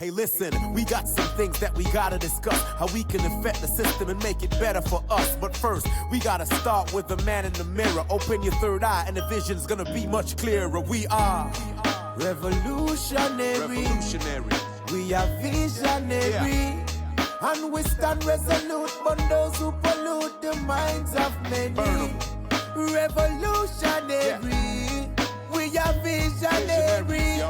Hey, listen, we got some things that we gotta discuss. How we can affect the system and make it better for us. But first, we gotta start with the man in the mirror. Open your third eye and the vision's gonna be much clearer. We are revolutionary. We are visionary. And we stand resolute, but those who pollute the minds of many. Revolutionary. We are visionary.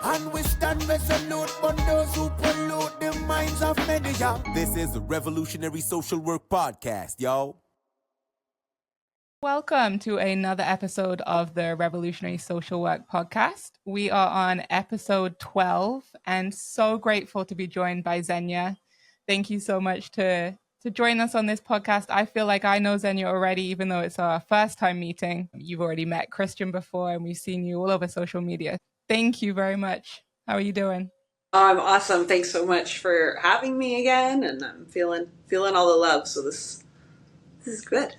And we stand resolute on those who pollute the minds of many, y'all. This is the Revolutionary Social Work Podcast, y'all. Welcome to another episode of the Revolutionary Social Work Podcast. We are on episode 12 and so grateful to be joined by Zenia. Thank you so much to join us on this podcast. I feel like I know Zenia already, even though it's our first time meeting. You've already met Christian before and we've seen you all over social media. Thank you very much. How are you doing? I'm awesome. Thanks so much for having me again, and I'm feeling all the love. So this is good.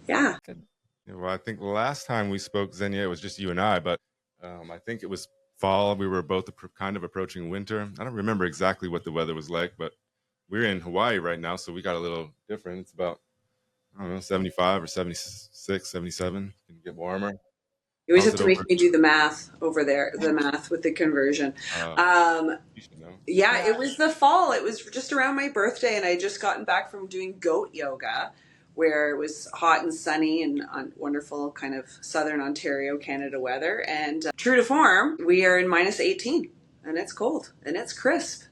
Yeah. Good. Well, I think the last time we spoke, Zenia, it was just you and I, but I think it was fall. We were both kind of approaching winter. I don't remember exactly what the weather was like, but we're in Hawaii right now, so we got a little different. It's about, 75 or 76, 77. Can get warmer. You always have to make me do the math over there, the math with the conversion. You should know. Yeah, it was the fall. It was just around my birthday, and I had just gotten back from doing goat yoga, where it was hot and sunny and wonderful kind of southern Ontario, Canada weather. And true to form, we are in minus 18, and it's cold, and it's crisp.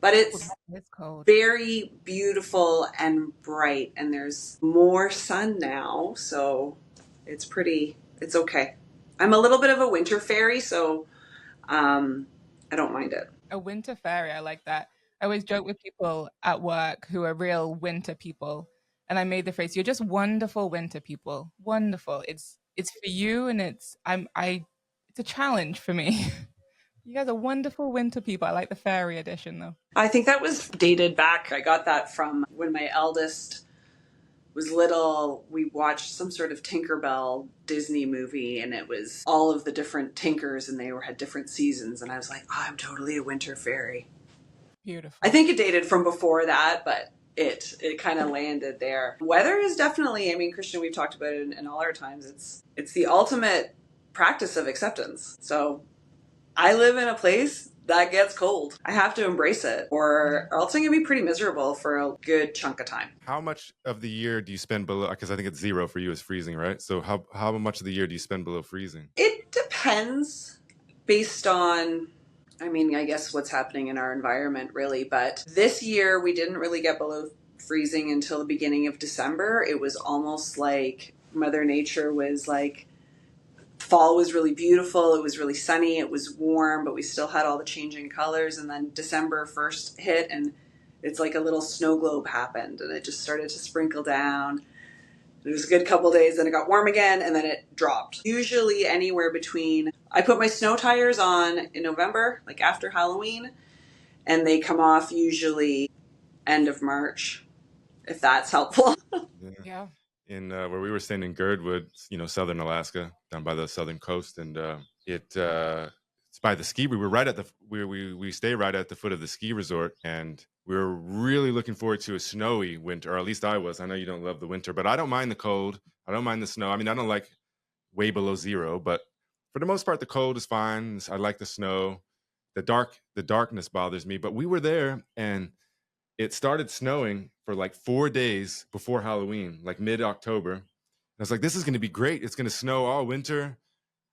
But it's cold. Very beautiful and bright, and there's more sun now, so it's okay. I'm a little bit of a winter fairy, so I don't mind it. A winter fairy, I like that. I always joke with people at work who are real winter people, and I made the phrase, "You're just wonderful winter people. Wonderful. It's for you, and it's a challenge for me." You guys are wonderful winter people. I like the fairy edition, though. I think that was dated back. I got that from when my eldest was little. We watched some sort of Tinkerbell Disney movie, and it was all of the different Tinkers, and they had different seasons. And I was like, oh, I'm totally a winter fairy. Beautiful. I think it dated from before that, but it kind of landed there. Weather is definitely, Christian, we've talked about it in all our times. It's the ultimate practice of acceptance. So I live in a place that gets cold. I have to embrace it, or else I'm going to be pretty miserable for a good chunk of time. How much of the year do you spend below? Because I think it's 0 for you is freezing, right? So how much of the year do you spend below freezing? It depends based on, I guess what's happening in our environment, really. But this year, we didn't really get below freezing until the beginning of December. It was almost like Mother Nature was like, fall was really beautiful. It was really sunny. It was warm, but we still had all the changing colors. And then December 1st hit, and it's like a little snow globe happened, and it just started to sprinkle down. It was a good couple days, then it got warm again, and then it dropped. Usually anywhere between, I put my snow tires on in November, like after Halloween, and they come off usually end of March, if that's helpful. Yeah. In where we were staying in Girdwood, southern Alaska, down by the southern coast, and it's by the ski. We were right at we stay right at the foot of the ski resort, and we were really looking forward to a snowy winter, or at least I was. I know you don't love the winter, but I don't mind the cold. I don't mind the snow. I don't like way below 0, but for the most part, the cold is fine. I like the snow. The darkness bothers me, but we were there, and it started snowing for like 4 days before Halloween, like mid-October. I was like, this is going to be great. It's going to snow all winter,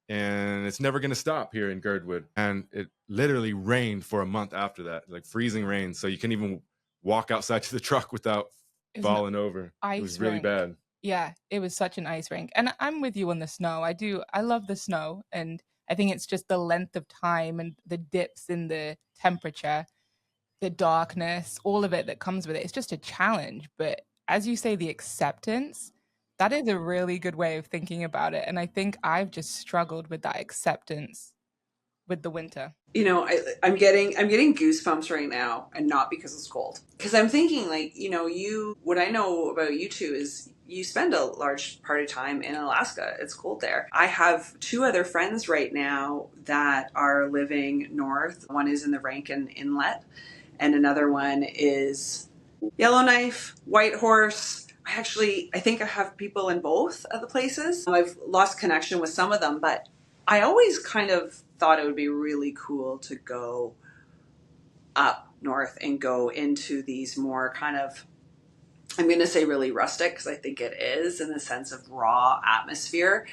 and it's never going to stop here in Girdwood. And it literally rained for a month after that, like freezing rain. So you couldn't even walk outside to the truck without falling over. It was really bad. Yeah, it was such an ice rink. And I'm with you on the snow. I love the snow. And I think it's just the length of time and the dips in the temperature, the darkness, all of it that comes with it. It's just a challenge. But as you say, the acceptance, that is a really good way of thinking about it. And I think I've just struggled with that acceptance with the winter. I'm getting goosebumps right now, and not because it's cold. Because I'm thinking, like, what I know about you two is you spend a large part of time in Alaska. It's cold there. I have 2 other friends right now that are living north. One is in the Rankin Inlet, and another one is Yellowknife, Whitehorse. I think I have people in both of the places. I've lost connection with some of them, but I always kind of thought it would be really cool to go up north and go into these more kind of, I'm going to say really rustic, because I think it is, in the sense of raw atmosphere.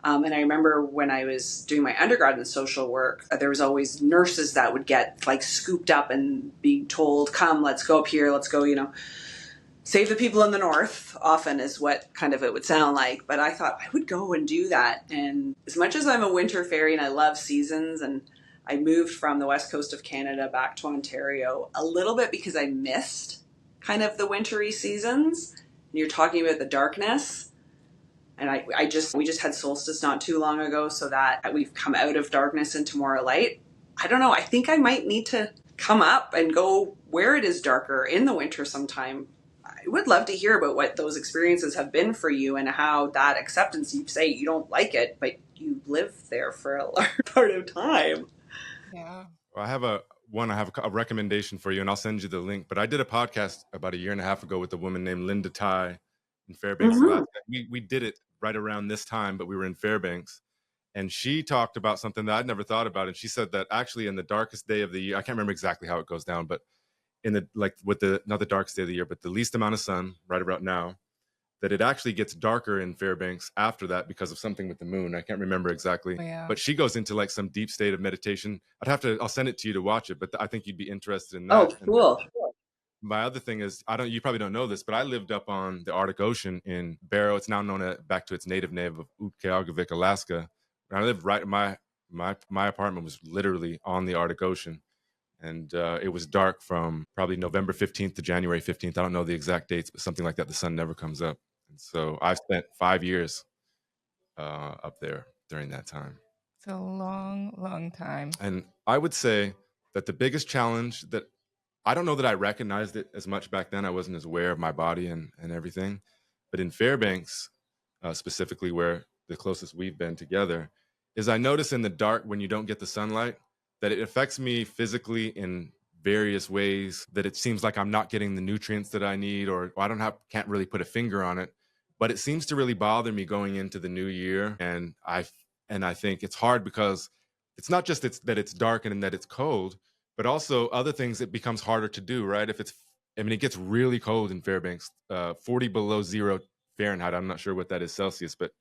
And I remember when I was doing my undergrad in social work, there was always nurses that would get like scooped up and be told, come, let's go up here, let's go, save the people in the north, often is what kind of it would sound like. But I thought I would go and do that. And as much as I'm a winter fairy and I love seasons, and I moved from the west coast of Canada back to Ontario a little bit because I missed kind of the wintry seasons. And you're talking about the darkness. And we just had Solstice not too long ago, so that we've come out of darkness into more light. I don't know. I think I might need to come up and go where it is darker in the winter sometime. I would love to hear about what those experiences have been for you, and how that acceptance, you say you don't like it, but you live there for a large part of time. Yeah. Well, I have a recommendation for you, and I'll send you the link. But I did a podcast about a year and a half ago with a woman named Linda Ty in Fairbanks, Alaska. We did it right around this time, but we were in Fairbanks. And she talked about something that I'd never thought about. And she said that actually in the darkest day of the year, I can't remember exactly how it goes down, but not the darkest day of the year, but the least amount of sun right about now, that it actually gets darker in Fairbanks after that because of something with the moon. I can't remember exactly, but she goes into like some deep state of meditation. I'll send it to you to watch it, but I think you'd be interested in that. Oh, cool. My other thing is, you probably don't know this, but I lived up on the Arctic Ocean in Barrow. It's now known back to its native name of Utqiagvik, Alaska. And I lived right, my apartment was literally on the Arctic Ocean. And it was dark from probably November 15th to January 15th. I don't know the exact dates, but something like that. The sun never comes up. And so I've spent 5 years up there during that time. It's a long, long time. And I would say that the biggest challenge that I don't know that I recognized it as much back then. I wasn't as aware of my body and everything. But in Fairbanks, specifically where the closest we've been together, is I notice in the dark when you don't get the sunlight that it affects me physically in various ways, that it seems like I'm not getting the nutrients that I need, or can't really put a finger on it. But it seems to really bother me going into the new year. And I think it's hard because it's not just that it's dark and that it's cold, but also other things, it becomes harder to do, right? It gets really cold in Fairbanks, 40 below 0 Fahrenheit. I'm not sure what that is Celsius, but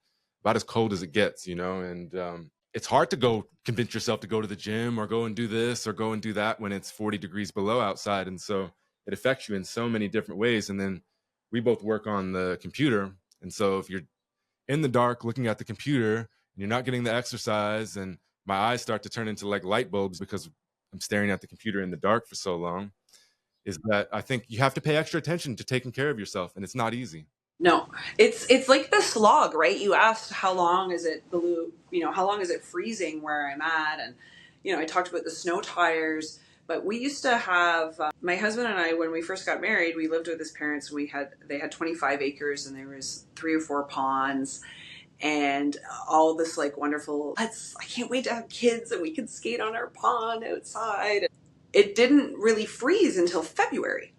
about as cold as it gets, and it's hard to go convince yourself to go to the gym or go and do this or go and do that when it's 40 degrees below outside. And so it affects you in so many different ways. And then we both work on the computer. And so if you're in the dark looking at the computer and you're not getting the exercise, and my eyes start to turn into like light bulbs because I'm staring at the computer in the dark for so long, is that I think you have to pay extra attention to taking care of yourself, and it's not easy. No, it's like the slog, right? You asked how long is it below, how long is it freezing where I'm at? And, I talked about the snow tires, but we used to have, my husband and I, when we first got married, we lived with his parents, and they had 25 acres, and there was 3 or 4 ponds, and all this like wonderful, I can't wait to have kids and we can skate on our pond outside. It didn't really freeze until February.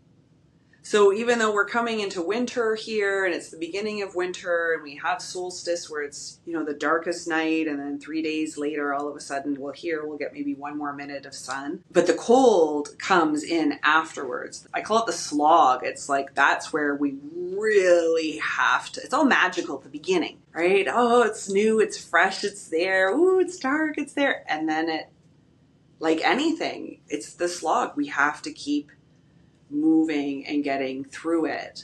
So even though we're coming into winter here, and it's the beginning of winter, and we have solstice where it's, the darkest night, and then 3 days later, all of a sudden we'll get maybe 1 more minute of sun. But the cold comes in afterwards. I call it the slog. It's like, that's where we really have to, it's all magical at the beginning, right? Oh, it's new, it's fresh, it's there. Ooh, it's dark, it's there. And then like anything, it's the slog. We have to keep moving and getting through it.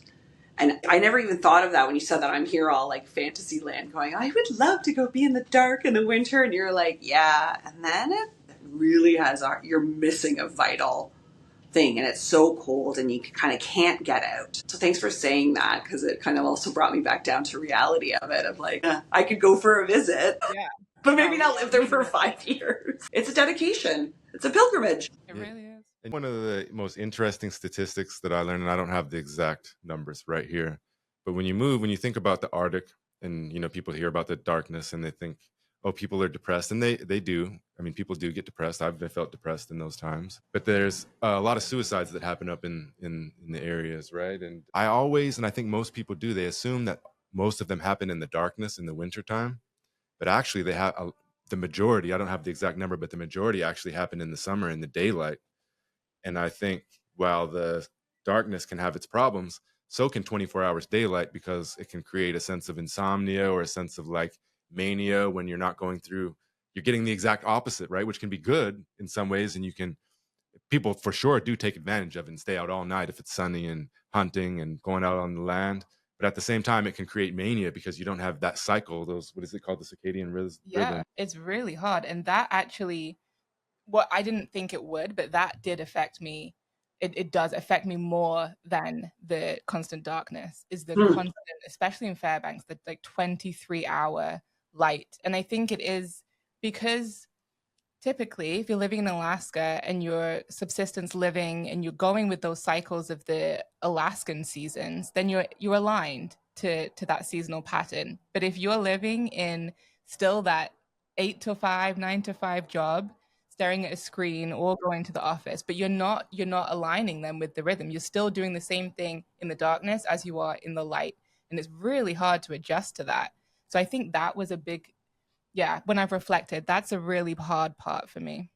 And I never even thought of that when you said that. I'm here all like fantasy land going, I would love to go be in the dark in the winter. And you're like, yeah. And then it really you're missing a vital thing, and it's so cold and you kind of can't get out. So thanks for saying that, because it kind of also brought me back down to reality of it, of like, I could go for a visit, but maybe not live there for 5 years. It's a dedication. It's a pilgrimage. It really is. One of the most interesting statistics that I learned, and I don't have the exact numbers right here, But when you think about the Arctic, and people hear about the darkness and they think, oh, people are depressed, and they do. I mean, people do get depressed. I've felt depressed in those times. But there's a lot of suicides that happen up in the areas, right? And I think most people do, they assume that most of them happen in the darkness in the wintertime. But actually, they have the majority. I don't have the exact number, but the majority actually happen in the summer in the daylight. And I think while the darkness can have its problems, so can 24 hours daylight, because it can create a sense of insomnia or a sense of like mania when you're getting the exact opposite, right? Which can be good in some ways. And people for sure do take advantage of it and stay out all night if it's sunny and hunting and going out on the land. But at the same time, it can create mania because you don't have that cycle, what is it called? The circadian rhythm. Yeah, it's really hard. And that actually, what I didn't think it would, but that did affect me. It does affect me more than the constant darkness, is the constant, especially in Fairbanks, the like 23-hour light. And I think it is because typically, if you're living in Alaska and you're subsistence living and you're going with those cycles of the Alaskan seasons, then you're aligned to that seasonal pattern. But if you're living in still that 8 to 5, 9 to 5 job, staring at a screen or going to the office, but you're not aligning them with the rhythm. You're still doing the same thing in the darkness as you are in the light. And it's really hard to adjust to that. So I think that was a big, when I've reflected, that's a really hard part for me.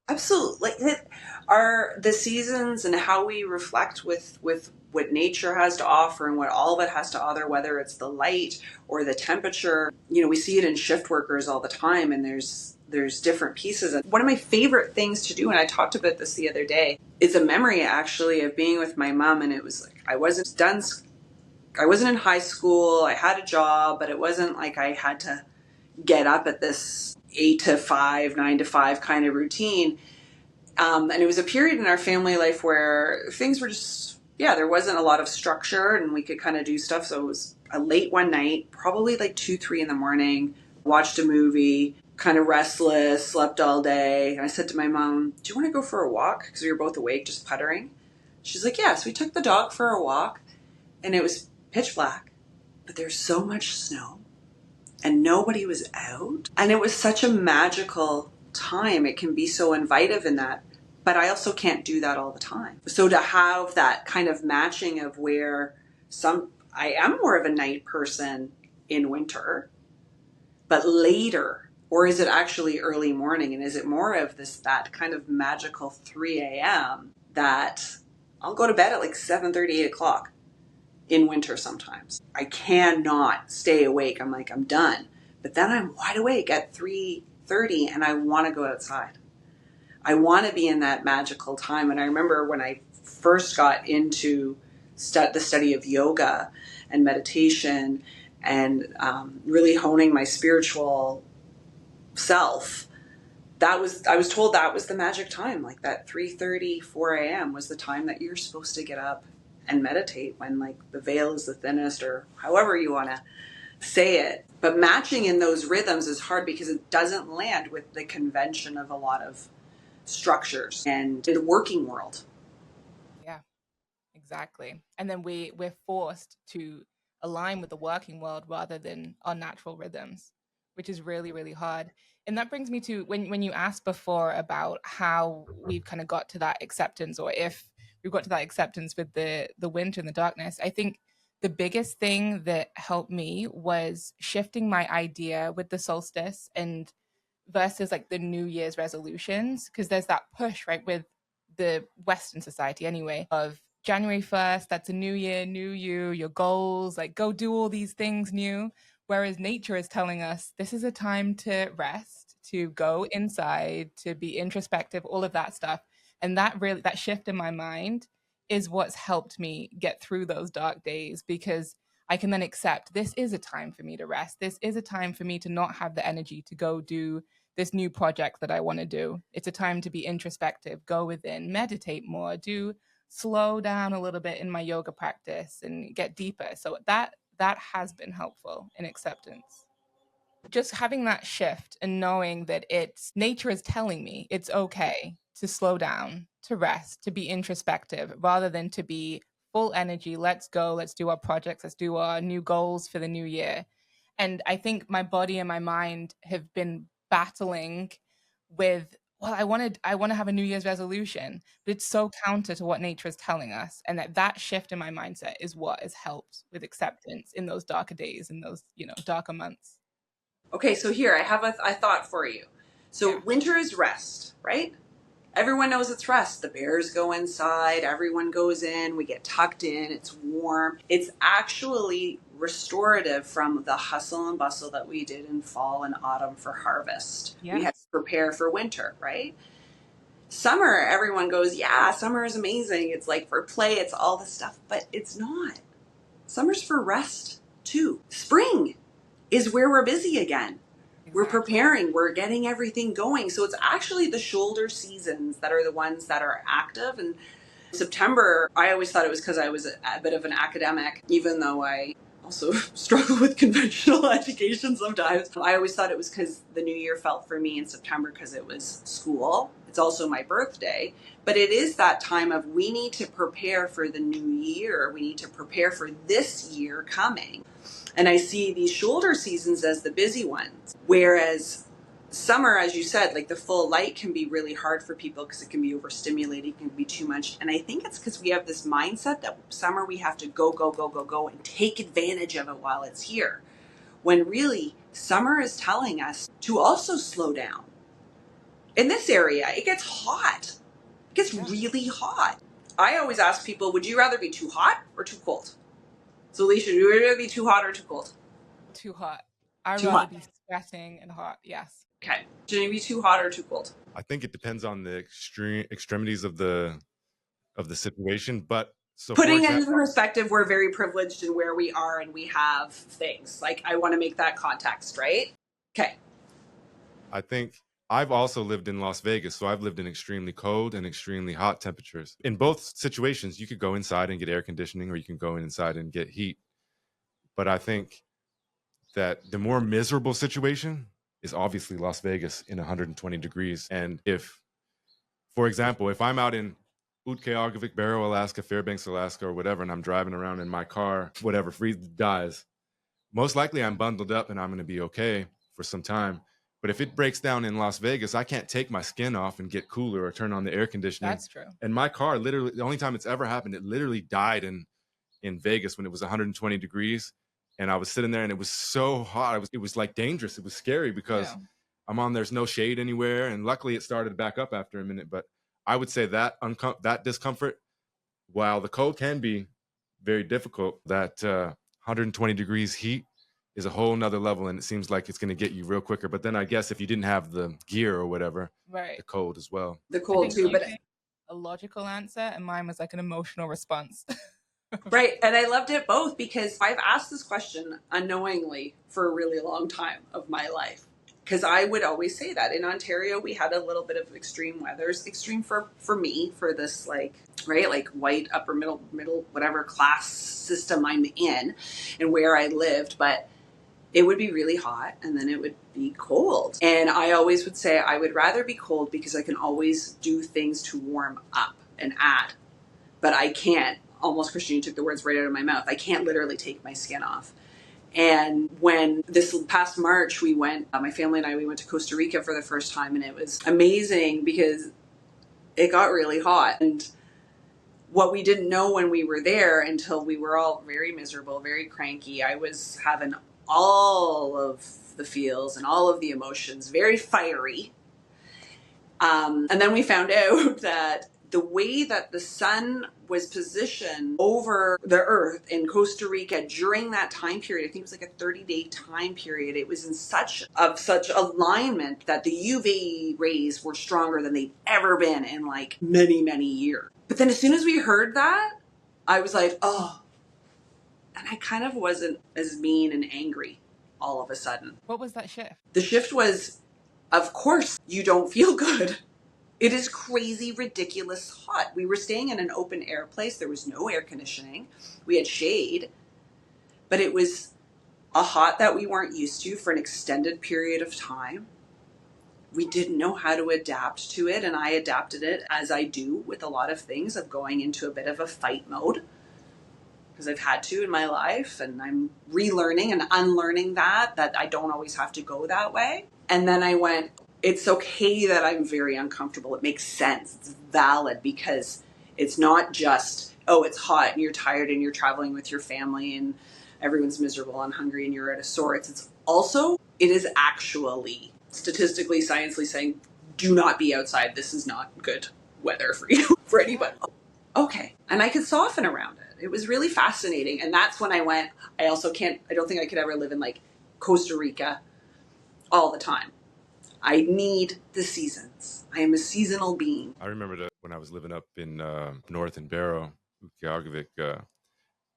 Absolutely. Like, are the seasons and how we reflect with what nature has to offer and what all of it has to offer, whether it's the light or the temperature. We see it in shift workers all the time, and there's different pieces. And one of my favorite things to do, and I talked about this the other day, is a memory actually of being with my mom. And it was like, I wasn't in high school. I had a job, but it wasn't like I had to get up at this 8 to 5, 9 to 5 kind of routine. And it was a period in our family life where things were just, there wasn't a lot of structure and we could kind of do stuff. So it was a late one night, probably like 2, 3 in the morning, watched a movie, kind of restless, slept all day. And I said to my mom, do you want to go for a walk? Because we were both awake, just puttering. She's like, yes. We took the dog for a walk and it was pitch black, but there's so much snow. And nobody was out. And it was such a magical time. It can be so invitive in that. But I also can't do that all the time. So to have that kind of matching of where I am more of a night person in winter, but later, or is it actually early morning? And is it more of that kind of magical 3 a.m. that I'll go to bed at like 7:30, 8 o'clock. In winter sometimes. I cannot stay awake. I'm like, I'm done. But then I'm wide awake at 3:30 and I want to go outside. I want to be in that magical time. And I remember when I first got into the study of yoga and meditation and really honing my spiritual self, I was told that was the magic time. Like that 3:30, 4 a.m. was the time that you're supposed to get up and meditate when like the veil is the thinnest, or however you want to say it. But matching in those rhythms is hard because it doesn't land with the convention of a lot of structures and the working world. Yeah, exactly. And then we're forced to align with the working world rather than our natural rhythms, which is really, really hard. And that brings me to when you asked before about how we've kind of got to that acceptance, or if we've got to that acceptance with the winter and the darkness. I think the biggest thing that helped me was shifting my idea with the solstice and versus like the New Year's resolutions, because there's that push, right, with the Western society anyway, of January 1st, that's a new year, new you, your goals, like go do all these things new. Whereas nature is telling us this is a time to rest, to go inside, to be introspective, all of that stuff. And that shift in my mind is what's helped me get through those dark days, because I can then accept this is a time for me to rest. This is a time for me to not have the energy to go do this new project that I want to do. It's a time to be introspective, go within, meditate more, slow down a little bit in my yoga practice and get deeper. So that has been helpful in acceptance. Just having that shift and knowing that nature is telling me it's okay to slow down, to rest, to be introspective, rather than to be full energy. Let's go. Let's do our projects. Let's do our new goals for the new year. And I think my body and my mind have been battling with, well, I want to have a New Year's resolution, but it's so counter to what nature is telling us. And that shift in my mindset is what has helped with acceptance in those darker days, in those, darker months. Okay, so here I have a thought for you. So winter is rest, right? Everyone knows it's rest. The bears go inside, everyone goes in, we get tucked in, it's warm. It's actually restorative from the hustle and bustle that we did in fall and autumn for harvest. Yes. We had to prepare for winter, right? Summer, everyone goes, yeah, summer is amazing. It's like for play, it's all this stuff, but it's not. Summer's for rest too. Spring is where we're busy again. We're preparing, we're getting everything going. So it's actually the shoulder seasons that are the ones that are active. And September, I always thought it was because I was a bit of an academic, even though I also struggle with conventional education sometimes. I always thought it was because the new year felt for me in September because it was school. It's also my birthday. But it is that time of we need to prepare for the new year. We need to prepare for this year coming. And I see these shoulder seasons as the busy ones. Whereas summer, as you said, like the full light can be really hard for people because it can be overstimulating, it can be too much. And I think it's because we have this mindset that summer we have to go, go, go, go, go and take advantage of it while it's here. When really summer is telling us to also slow down. In this area, it gets hot. It gets really hot. I always ask people, would you rather be too hot or too cold? So Alicia, would you rather be too hot or too cold? Too hot. I'd rather be sweating and hot, yes. Okay. Should it be too hot or too cold? I think it depends on the extremities of the situation. But so putting it into perspective, we're very privileged in where we are and we have things. Like I want to make that context, right? Okay. I think I've also lived in Las Vegas, so I've lived in extremely cold and extremely hot temperatures. In both situations, you could go inside and get air conditioning, or you can go inside and get heat. But I think that the more miserable situation is obviously Las Vegas in 120 degrees. And if, for example, if I'm out in Utqiagvik, Barrow, Alaska, Fairbanks, Alaska, or whatever, and I'm driving around in my car, whatever, dies, most likely I'm bundled up and I'm going to be okay for some time. But if it breaks down in Las Vegas, I can't take my skin off and get cooler or turn on the air conditioning. That's true. And my car, literally, the only time it's ever happened, it literally died in Vegas when it was 120 degrees. And I was sitting there and it was so hot. It was like dangerous. It was scary because there's no shade anywhere. And luckily it started back up after a minute. But I would say that that discomfort, while the cold can be very difficult, that 120 degrees heat is a whole nother level, and it seems like it's going to get you real quicker. But then I guess if you didn't have the gear or whatever, the cold as well. The cold too, but a logical answer, and mine was like an emotional response. Right. And I loved it both because I've asked this question unknowingly for a really long time of my life. Because I would always say that in Ontario, we had a little bit of extreme weather. Extreme for me, for this like white upper middle, whatever class system I'm in and where I lived. But it would be really hot and then it would be cold. And I always would say I would rather be cold because I can always do things to warm up and add. But I can't. Almost, Christian, you took the words right out of my mouth. I can't literally take my skin off. And when this past March, we went, my family and I, we went to Costa Rica for the first time, and it was amazing because it got really hot. And what we didn't know when we were there until we were all very miserable, very cranky, I was having all of the feels and all of the emotions, very fiery. And then we found out that the way that the sun was positioned over the earth in Costa Rica during that time period, I think it was like a 30-day time period, it was in such alignment that the UV rays were stronger than they've ever been in like many, many years. But then as soon as we heard that, I was like, oh. And I kind of wasn't as mean and angry all of a sudden. What was that shift? The shift was, of course, you don't feel good. It is crazy, ridiculous hot. We were staying in an open air place. There was no air conditioning. We had shade, but it was a hot that we weren't used to for an extended period of time. We didn't know how to adapt to it, and I adapted it as I do with a lot of things of going into a bit of a fight mode. because I've had to in my life, and I'm relearning and unlearning that I don't always have to go that way. And then I went, it's okay that I'm very uncomfortable. It makes sense. It's valid, because it's not just, oh, it's hot and you're tired and you're traveling with your family and everyone's miserable and hungry and you're at a sorts. It's also, it is actually statistically, sciencely saying, do not be outside. This is not good weather for you, for anybody. Okay. And I could soften around it. It was really fascinating. And that's when I went, I don't think I could ever live in like Costa Rica all the time. I need the seasons. I am a seasonal being. I remember that when I was living up in north in Barrow, Utqiagvik,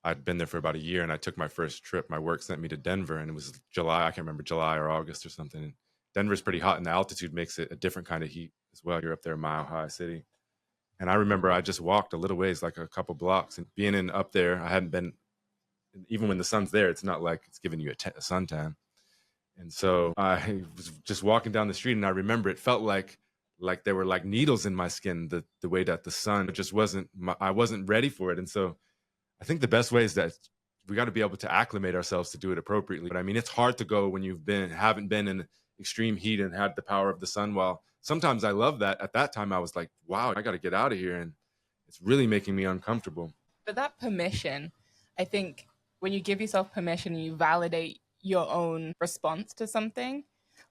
I'd been there for about a year, and I took my first trip. My work sent me to Denver, and it was July. I can't remember, July or August or something. And Denver's pretty hot, and the altitude makes it a different kind of heat as well. You're up there, Mile High City. And I remember I just walked a little ways, like a couple blocks, and being up there, I hadn't been, even when the sun's there, it's not like it's giving you a suntan. And so I was just walking down the street, and I remember it felt like there were like needles in my skin, the way that the sun just I wasn't ready for it. And so I think the best way is that we got to be able to acclimate ourselves to do it appropriately. But I mean, it's hard to go when haven't been in extreme heat and had the power of the sun. While sometimes I love that. At that time, I was like, wow, I got to get out of here. And it's really making me uncomfortable. But that permission, I think when you give yourself permission and you validate your own response to something,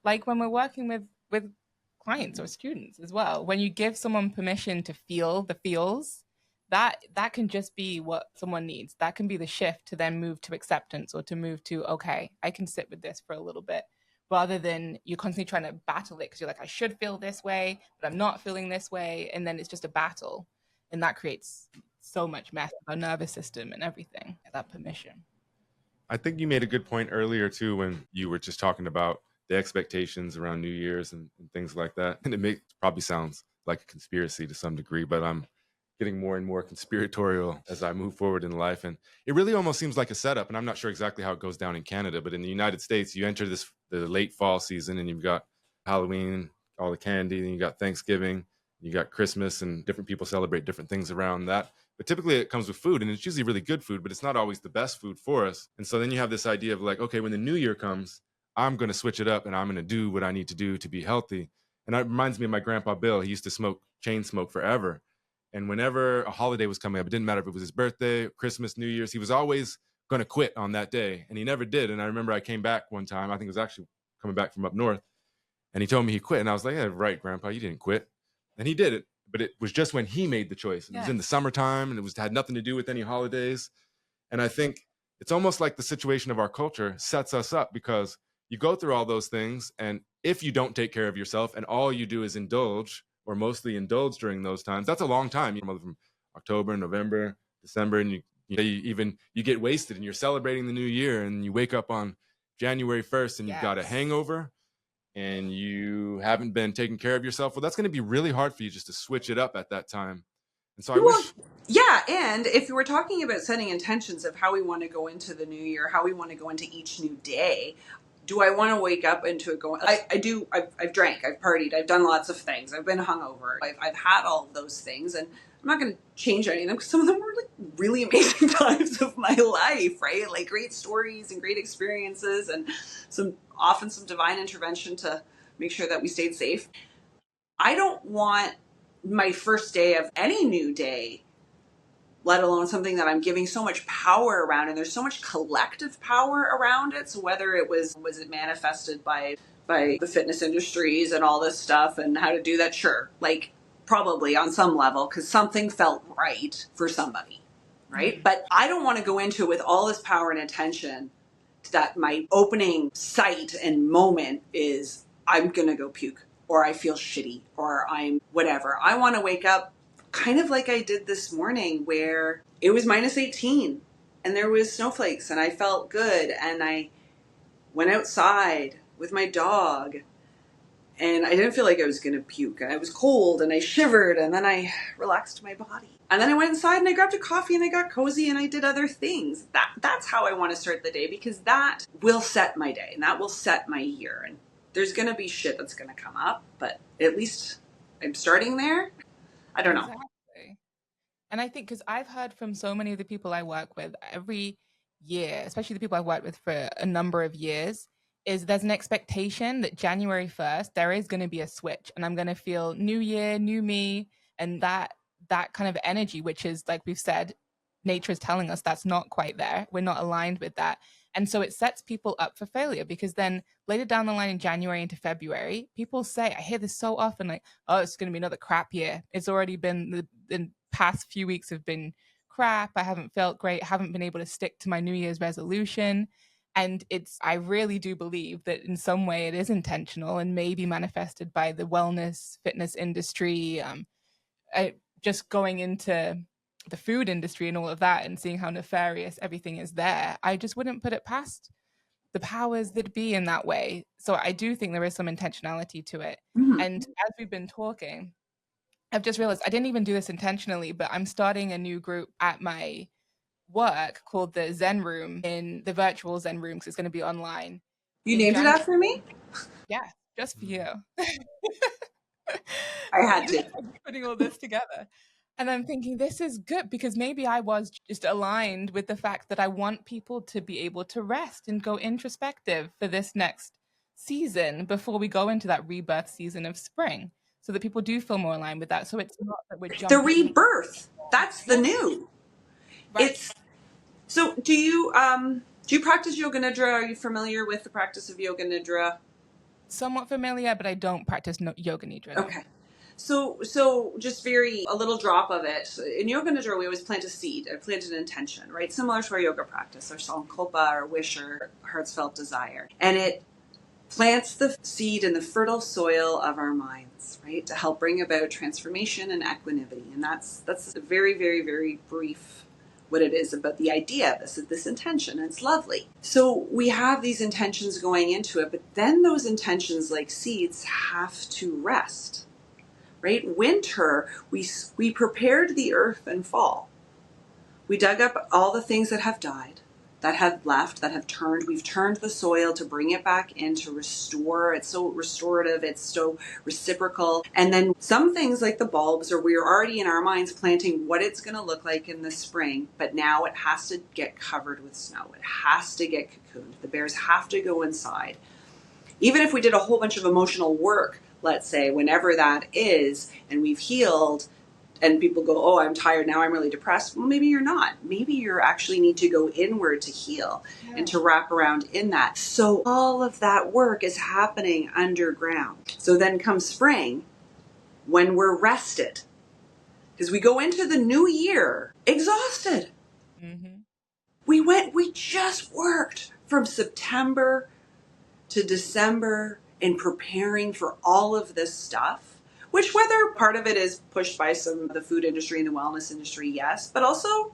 like when we're working with clients or students as well, when you give someone permission to feel the feels, that can just be what someone needs. That can be the shift to then move to acceptance, or to move to, okay, I can sit with this for a little bit, rather than you're constantly trying to battle it because you're like, I should feel this way, but I'm not feeling this way. And then it's just a battle. And that creates so much mess with our nervous system and everything, that permission. I think you made a good point earlier too, when you were just talking about the expectations around New Year's and things like that. And it probably sounds like a conspiracy to some degree, but I'm getting more and more conspiratorial as I move forward in life. And it really almost seems like a setup. And I'm not sure exactly how it goes down in Canada, but in the United States, you enter the late fall season, and you've got Halloween, all the candy, and you got Thanksgiving, you got Christmas, and different people celebrate different things around that. But typically it comes with food, and it's usually really good food, but it's not always the best food for us. And so then you have this idea of like, okay, when the new year comes, I'm going to switch it up and I'm going to do what I need to do to be healthy. And that reminds me of my grandpa Bill. He used to chain smoke forever. And whenever a holiday was coming up, it didn't matter if it was his birthday, Christmas, New Year's, he was always going to quit on that day. And he never did. And I remember I came back one time, I think it was actually coming back from up north, and he told me he quit. And I was like, yeah, right, Grandpa, you didn't quit. And he did it. But it was just when he made the choice. It was in the summertime, and it had nothing to do with any holidays. And I think it's almost like the situation of our culture sets us up, because you go through all those things, and if you don't take care of yourself and all you do is indulge, or mostly indulge during those times, that's a long time. You know, from October, November, December, and you get wasted, and you're celebrating the new year, and you wake up on January 1st and you've got a hangover, and you haven't been taking care of yourself. Well, that's going to be really hard for you just to switch it up at that time. And so I wish. Yeah. And if we're talking about setting intentions of how we want to go into the new year, how we want to go into each new day, do I want to wake up into it going, I do, I've drank, I've partied, I've done lots of things, I've been hungover, I've had all of those things, and I'm not going to change any of them, because some of them were like really amazing times of my life, right? Like great stories and great experiences, and often some divine intervention to make sure that we stayed safe. I don't want my first day of any new day, let alone something that I'm giving so much power around, and there's so much collective power around it. So whether it was it manifested by the fitness industries and all this stuff and how to do that, sure, like probably on some level, because something felt right for somebody, right? Mm-hmm. But I don't want to go into it with all this power and attention that my opening sight and moment is I'm gonna go puke, or I feel shitty, or I'm whatever. I want to wake up kind of like I did this morning, where it was -18 and there was snowflakes, and I felt good, and I went outside with my dog, and I didn't feel like I was going to puke, and I was cold, and I shivered, and then I relaxed my body. And then I went inside and I grabbed a coffee and I got cozy and I did other things. That's how I want to start the day, because that will set my day and that will set my year. And there's going to be shit that's going to come up, but at least I'm starting there. I don't know. Exactly. And I think because I've heard from so many of the people I work with every year, especially the people I've worked with for a number of years, is there's an expectation that January 1st, there is going to be a switch and I'm going to feel new year, new me. And that kind of energy, which is, like we've said, nature is telling us that's not quite there. We're not aligned with that. And so it sets people up for failure, because then later down the line in January into February, people say, I hear this so often, like, oh, it's going to be another crap year. It's already been the past few weeks have been crap. I haven't felt great, haven't been able to stick to my New Year's resolution. And I really do believe that in some way it is intentional and maybe manifested by the wellness, fitness industry, just going into the food industry and all of that and seeing how nefarious everything is there. I just wouldn't put it past the powers that be in that way. So I do think there is some intentionality to it. Mhm. And as we've been talking, I've just realized I didn't even do this intentionally, but I'm starting a new group at my work called the Zen Room, in the virtual Zen Room, because it's going to be online. You In named it January. after me? Yeah, just for you. I had to. Putting all this together. And I'm thinking this is good, because maybe I was just aligned with the fact that I want people to be able to rest and go introspective for this next season before we go into that rebirth season of spring, so that people do feel more aligned with that. So it's not that we're The jumping. rebirth. That's the Yeah. new. Right. It's so do you practice Yoga Nidra? Are you familiar with the practice of Yoga Nidra? Somewhat familiar, but I don't practice Yoga Nidra. No. Okay. So just a little drop of it. In Yoga Nidra, we always plant a seed. I plant an intention, right? Similar to our yoga practice, our sankalpa, our wish, or heartfelt desire. And it plants the seed in the fertile soil of our minds, right? To help bring about transformation and equanimity. And that's a very, very, very brief what it is about the idea of this intention. And it's lovely. So we have these intentions going into it, but then those intentions, like seeds, have to rest. Right? Winter, we prepared the earth and fall. We dug up all the things that have died, that have left, that have turned. We've turned the soil to bring it back in, to restore. It's so restorative. It's so reciprocal. And then some things like the bulbs, or we're already in our minds planting what it's going to look like in the spring, but now it has to get covered with snow. It has to get cocooned. The bears have to go inside. Even if we did a whole bunch of emotional work, let's say, whenever that is, and we've healed, and people go, oh, I'm tired now, I'm really depressed. Well, maybe you're not. Maybe you actually need to go inward to heal and to wrap around in that. So all of that work is happening underground. So then comes spring, when we're rested, because we go into the new year exhausted. Mm-hmm. We just worked from September to December in preparing for all of this stuff, which, whether part of it is pushed by some of the food industry and the wellness industry, yes, but also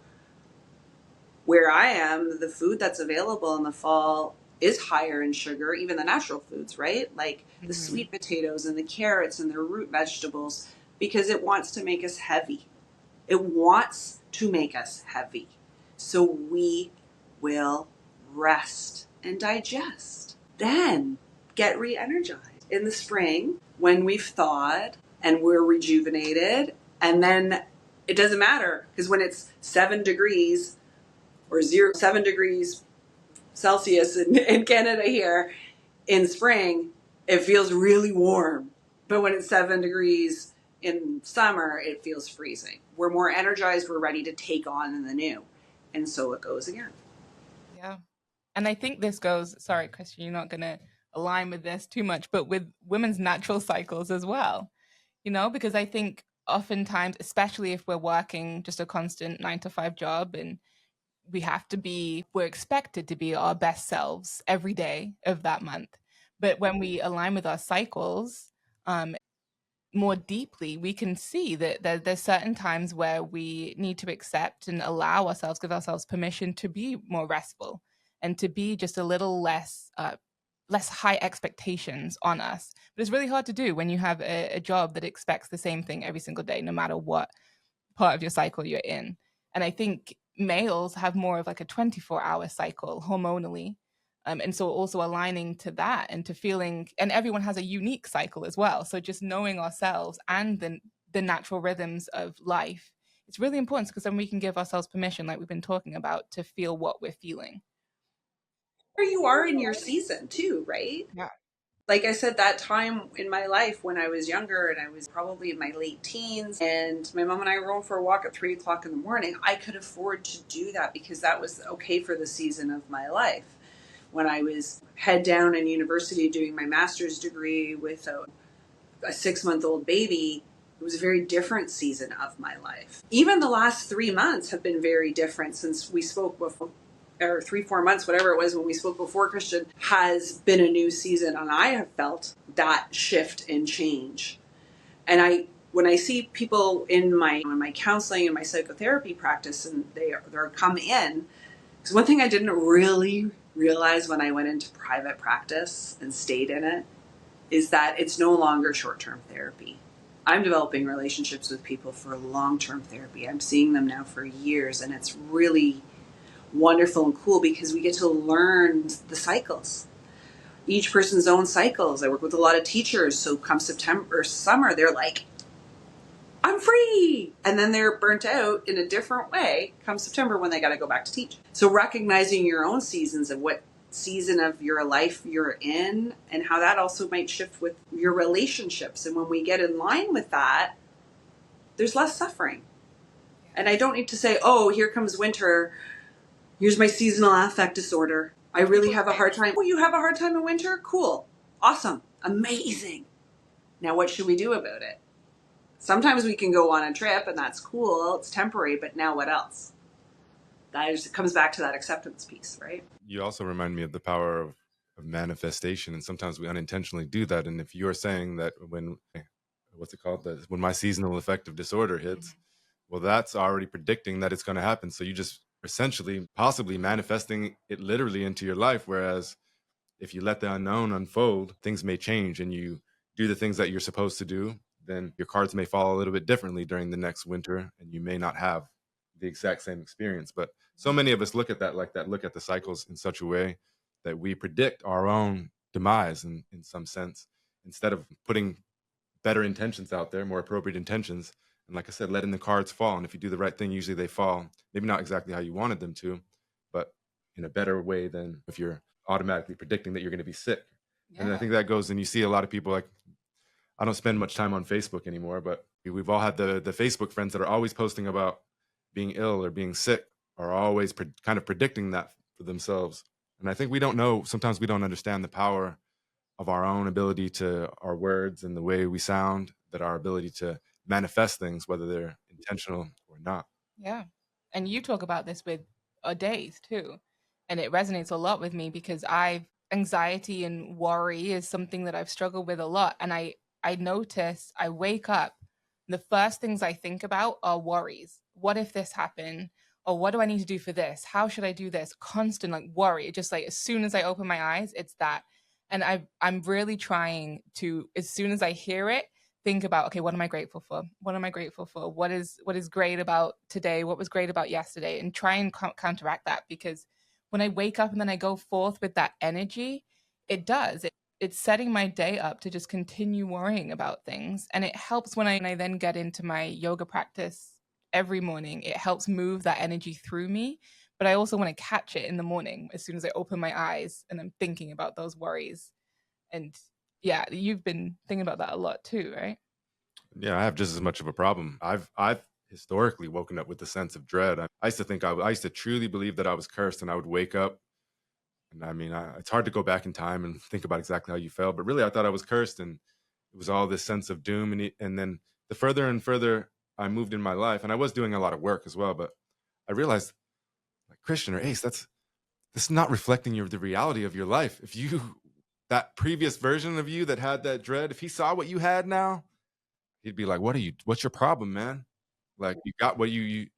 where I am, the food that's available in the fall is higher in sugar, even the natural foods, right? Like the sweet potatoes and the carrots and the root vegetables, because it wants to make us heavy. It wants to make us heavy. So we will rest and digest. Then get re-energized in the spring when we've thawed and we're rejuvenated. And then it doesn't matter, because when it's 7 degrees or 7 degrees Celsius in Canada here in spring, it feels really warm. But when it's 7 degrees in summer, it feels freezing. We're more energized. We're ready to take on the new. And so it goes again. Yeah. And I think this goes, sorry, Christian, you're not going to align with this too much, but with women's natural cycles as well, because I think oftentimes, especially if we're working just a constant 9-to-5 job, and we're expected to be our best selves every day of that month. But when we align with our cycles more deeply, we can see that there's certain times where we need to accept and give ourselves permission to be more restful and to be just a little less high expectations on us. But it's really hard to do when you have a job that expects the same thing every single day, no matter what part of your cycle you're in. And I think males have more of like a 24-hour cycle hormonally. And so also aligning to that and to feeling, and everyone has a unique cycle as well. So just knowing ourselves and the natural rhythms of life it's really important because then we can give ourselves permission, like we've been talking about, to feel what we're feeling. Where you are in your season too, right? Yeah. Like I said, that time in my life when I was younger and I was probably in my late teens and my mom and I were going for a walk at 3:00 in the morning, I could afford to do that because that was okay for the season of my life. When I was head down in university doing my master's degree with a 6-month-old baby, it was a very different season of my life. Even the last 3 months have been very different since we spoke before, or 3-4 months, whatever it was when we spoke before, Christian, has been a new season. And I have felt that shift and change. And when I see people in my counseling and my psychotherapy practice and they're come in, because one thing I didn't really realize when I went into private practice and stayed in it is that it's no longer short-term therapy. I'm developing relationships with people for long-term therapy. I'm seeing them now for years, and it's really wonderful and cool because we get to learn the cycles. Each person's own cycles. I work with a lot of teachers, so come September or summer, they're like, I'm free. And then they're burnt out in a different way come September when they got to go back to teach. So recognizing your own seasons of what season of your life you're in and how that also might shift with your relationships. And when we get in line with that, there's less suffering. And I don't need to say, oh, here comes winter. Here's my seasonal affect disorder. I really have a hard time. Oh, you have a hard time in winter? Cool. Awesome. Amazing. Now what should we do about it? Sometimes we can go on a trip and that's cool. It's temporary, but now what else? That just comes back to that acceptance piece, right? You also remind me of the power of manifestation. And sometimes we unintentionally do that. And if you're saying that when, what's it called? When my seasonal affective disorder hits, well, that's already predicting that it's going to happen. So you just essentially possibly manifesting it literally into your life. Whereas if you let the unknown unfold, things may change and you do the things that you're supposed to do, then your cards may fall a little bit differently during the next winter and you may not have the exact same experience. But so many of us look at that like that, look at the cycles in such a way that we predict our own demise in some sense, instead of putting better intentions out there, more appropriate intentions. And like I said, letting the cards fall. And if you do the right thing, usually they fall, maybe not exactly how you wanted them to, but in a better way than if you're automatically predicting that you're going to be sick. Yeah. And I think that goes, and you see a lot of people, like, I don't spend much time on Facebook anymore, but we've all had the Facebook friends that are always posting about being ill or being sick, are always kind of predicting that for themselves. And I think we don't know, sometimes we don't understand the power of our own ability to our words and the way we sound, that our ability to manifest things, whether they're intentional or not. Yeah. And you talk about this with days too. And it resonates a lot with me because anxiety and worry is something that I've struggled with a lot. And I notice I wake up, the first things I think about are worries. What if this happened? Or what do I need to do for this? How should I do this? Constant like worry. Just like as soon as I open my eyes, it's that. And I'm really trying to, as soon as I hear it, think about, okay, what am I grateful for? What am I grateful for? What is great about today? What was great about yesterday? And try and counteract that, because when I wake up and then I go forth with that energy, it does. It's setting my day up to just continue worrying about things. And it helps when I then get into my yoga practice every morning. It helps move that energy through me. But I also want to catch it in the morning as soon as I open my eyes and I'm thinking about those worries. And yeah, you've been thinking about that a lot too, right? Yeah, I have just as much of a problem. I've historically woken up with a sense of dread. I used to truly believe that I was cursed, and I would wake up. And I mean, it's hard to go back in time and think about exactly how you felt, but really I thought I was cursed, and it was all this sense of doom. And then the further and further I moved in my life, and I was doing a lot of work as well, but I realized, like, Christian or Ace, this is not reflecting the reality of your life. If that previous version of you that had that dread, if he saw what you had now, he'd be like, what's your problem, man? Like, you got what you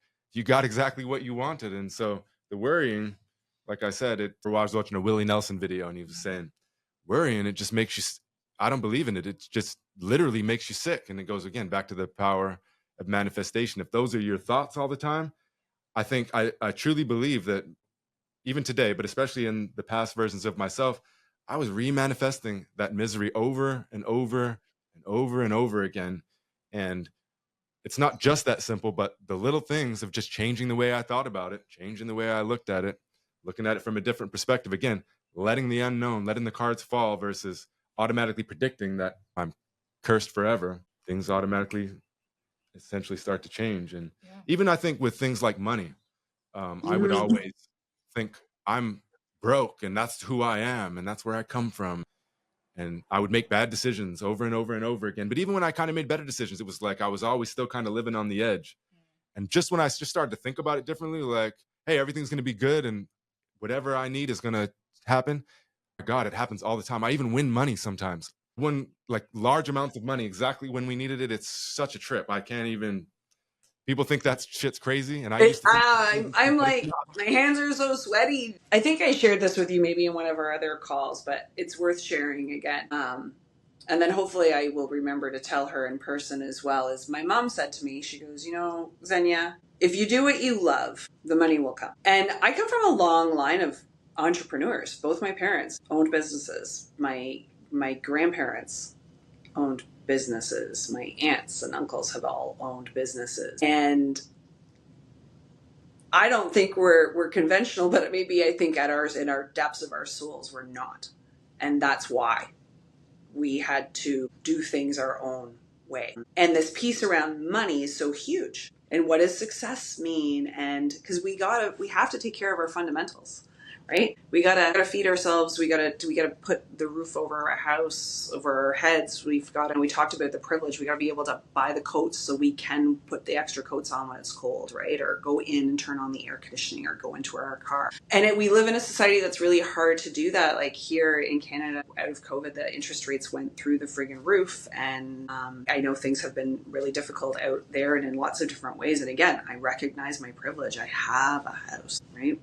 got exactly what you wanted. And so the worrying, like I said, for a while I was watching a Willie Nelson video, and he was saying, worrying, it just makes you, I don't believe in it. It just literally makes you sick. And it goes again back to the power of manifestation. If those are your thoughts all the time, I think I truly believe that even today, but especially in the past versions of myself, I was remanifesting that misery over and over and over and over again. And it's not just that simple, but the little things of just changing the way I thought about it, changing the way I looked at it, looking at it from a different perspective. Again, letting the unknown, letting the cards fall versus automatically predicting that I'm cursed forever. Things automatically essentially start to change. And even I think with things like money, I would always think I'm broke and that's who I am and that's where I come from. And I would make bad decisions over and over and over again. But even when I kind of made better decisions, it was like I was always still kind of living on the edge. And just when I just started to think about it differently, like, hey, everything's going to be good and whatever I need is going to happen. My God, it happens all the time. I even win money sometimes. Win like large amounts of money exactly when we needed it. It's such a trip. I can't even. People think that shit's crazy, and I used to I'm like, my hands are so sweaty. I think I shared this with you maybe in one of our other calls, but it's worth sharing again. And then hopefully I will remember to tell her in person as well. As my mom said to me, she goes, you know, Zenia, if you do what you love, the money will come. And I come from a long line of entrepreneurs. Both my parents owned businesses. My grandparents owned businesses. My aunts and uncles have all owned businesses. And I don't think we're conventional, but maybe I think in our depths of our souls, we're not. And that's why we had to do things our own way. And this piece around money is so huge. And what does success mean? And because we have to take care of our fundamentals, right? We gotta feed ourselves. We gotta put the roof over our house, over our heads. We talked about the privilege. We gotta be able to buy the coats so we can put the extra coats on when it's cold, right? Or go in and turn on the air conditioning, or go into our car. And we live in a society that's really hard to do that. Like here in Canada, out of COVID, the interest rates went through the friggin' roof. And I know things have been really difficult out there and in lots of different ways. And again, I recognize my privilege. I have a house, right?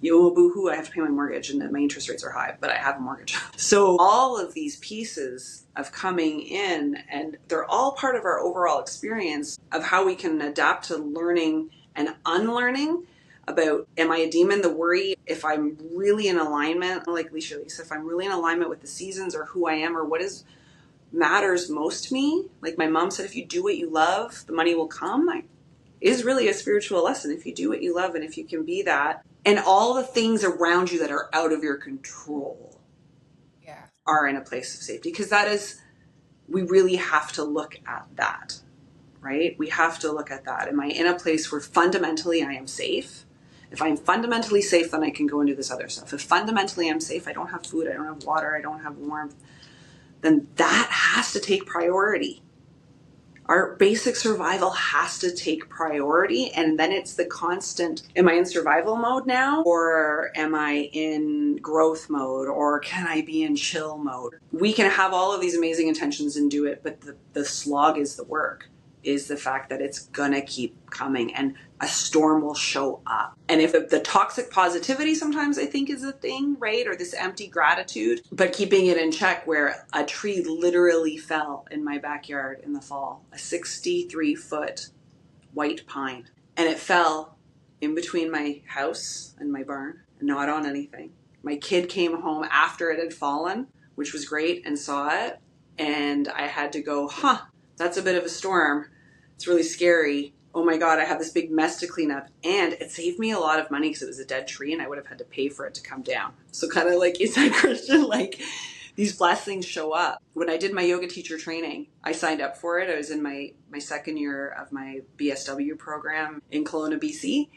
Yo, boo-hoo, I have to pay my mortgage and my interest rates are high, but I have a mortgage. So all of these pieces of coming in, and they're all part of our overall experience of how we can adapt to learning and unlearning about, am I a demon, the worry, if I'm really in alignment, like Lisa, if I'm really in alignment with the seasons or who I am or what matters most to me. Like my mom said, if you do what you love, the money will come. Is really a spiritual lesson. If you do what you love and if you can be that, and all the things around you that are out of your control are in a place of safety. Because we really have to look at that, right? We have to look at that. Am I in a place where fundamentally I am safe? If I'm fundamentally safe, then I can go and do this other stuff. If fundamentally I'm safe, I don't have food, I don't have water, I don't have warmth, then that has to take priority. Our basic survival has to take priority, and then it's the constant, am I in survival mode now, or am I in growth mode, or can I be in chill mode? We can have all of these amazing intentions and do it, but the slog is the work, is the fact that it's gonna keep coming and a storm will show up. And if the toxic positivity sometimes I think is a thing, right? Or this empty gratitude, but keeping it in check, where a tree literally fell in my backyard in the fall, a 63-foot white pine. And it fell in between my house and my barn, not on anything. My kid came home after it had fallen, which was great, and saw it. And I had to go, that's a bit of a storm. It's really scary. Oh my God, I have this big mess to clean up. And it saved me a lot of money because it was a dead tree and I would have had to pay for it to come down. So kind of like you said, Christian, like these blessings show up. When I did my yoga teacher training, I signed up for it. I was in my second year of my BSW program in Kelowna, BC.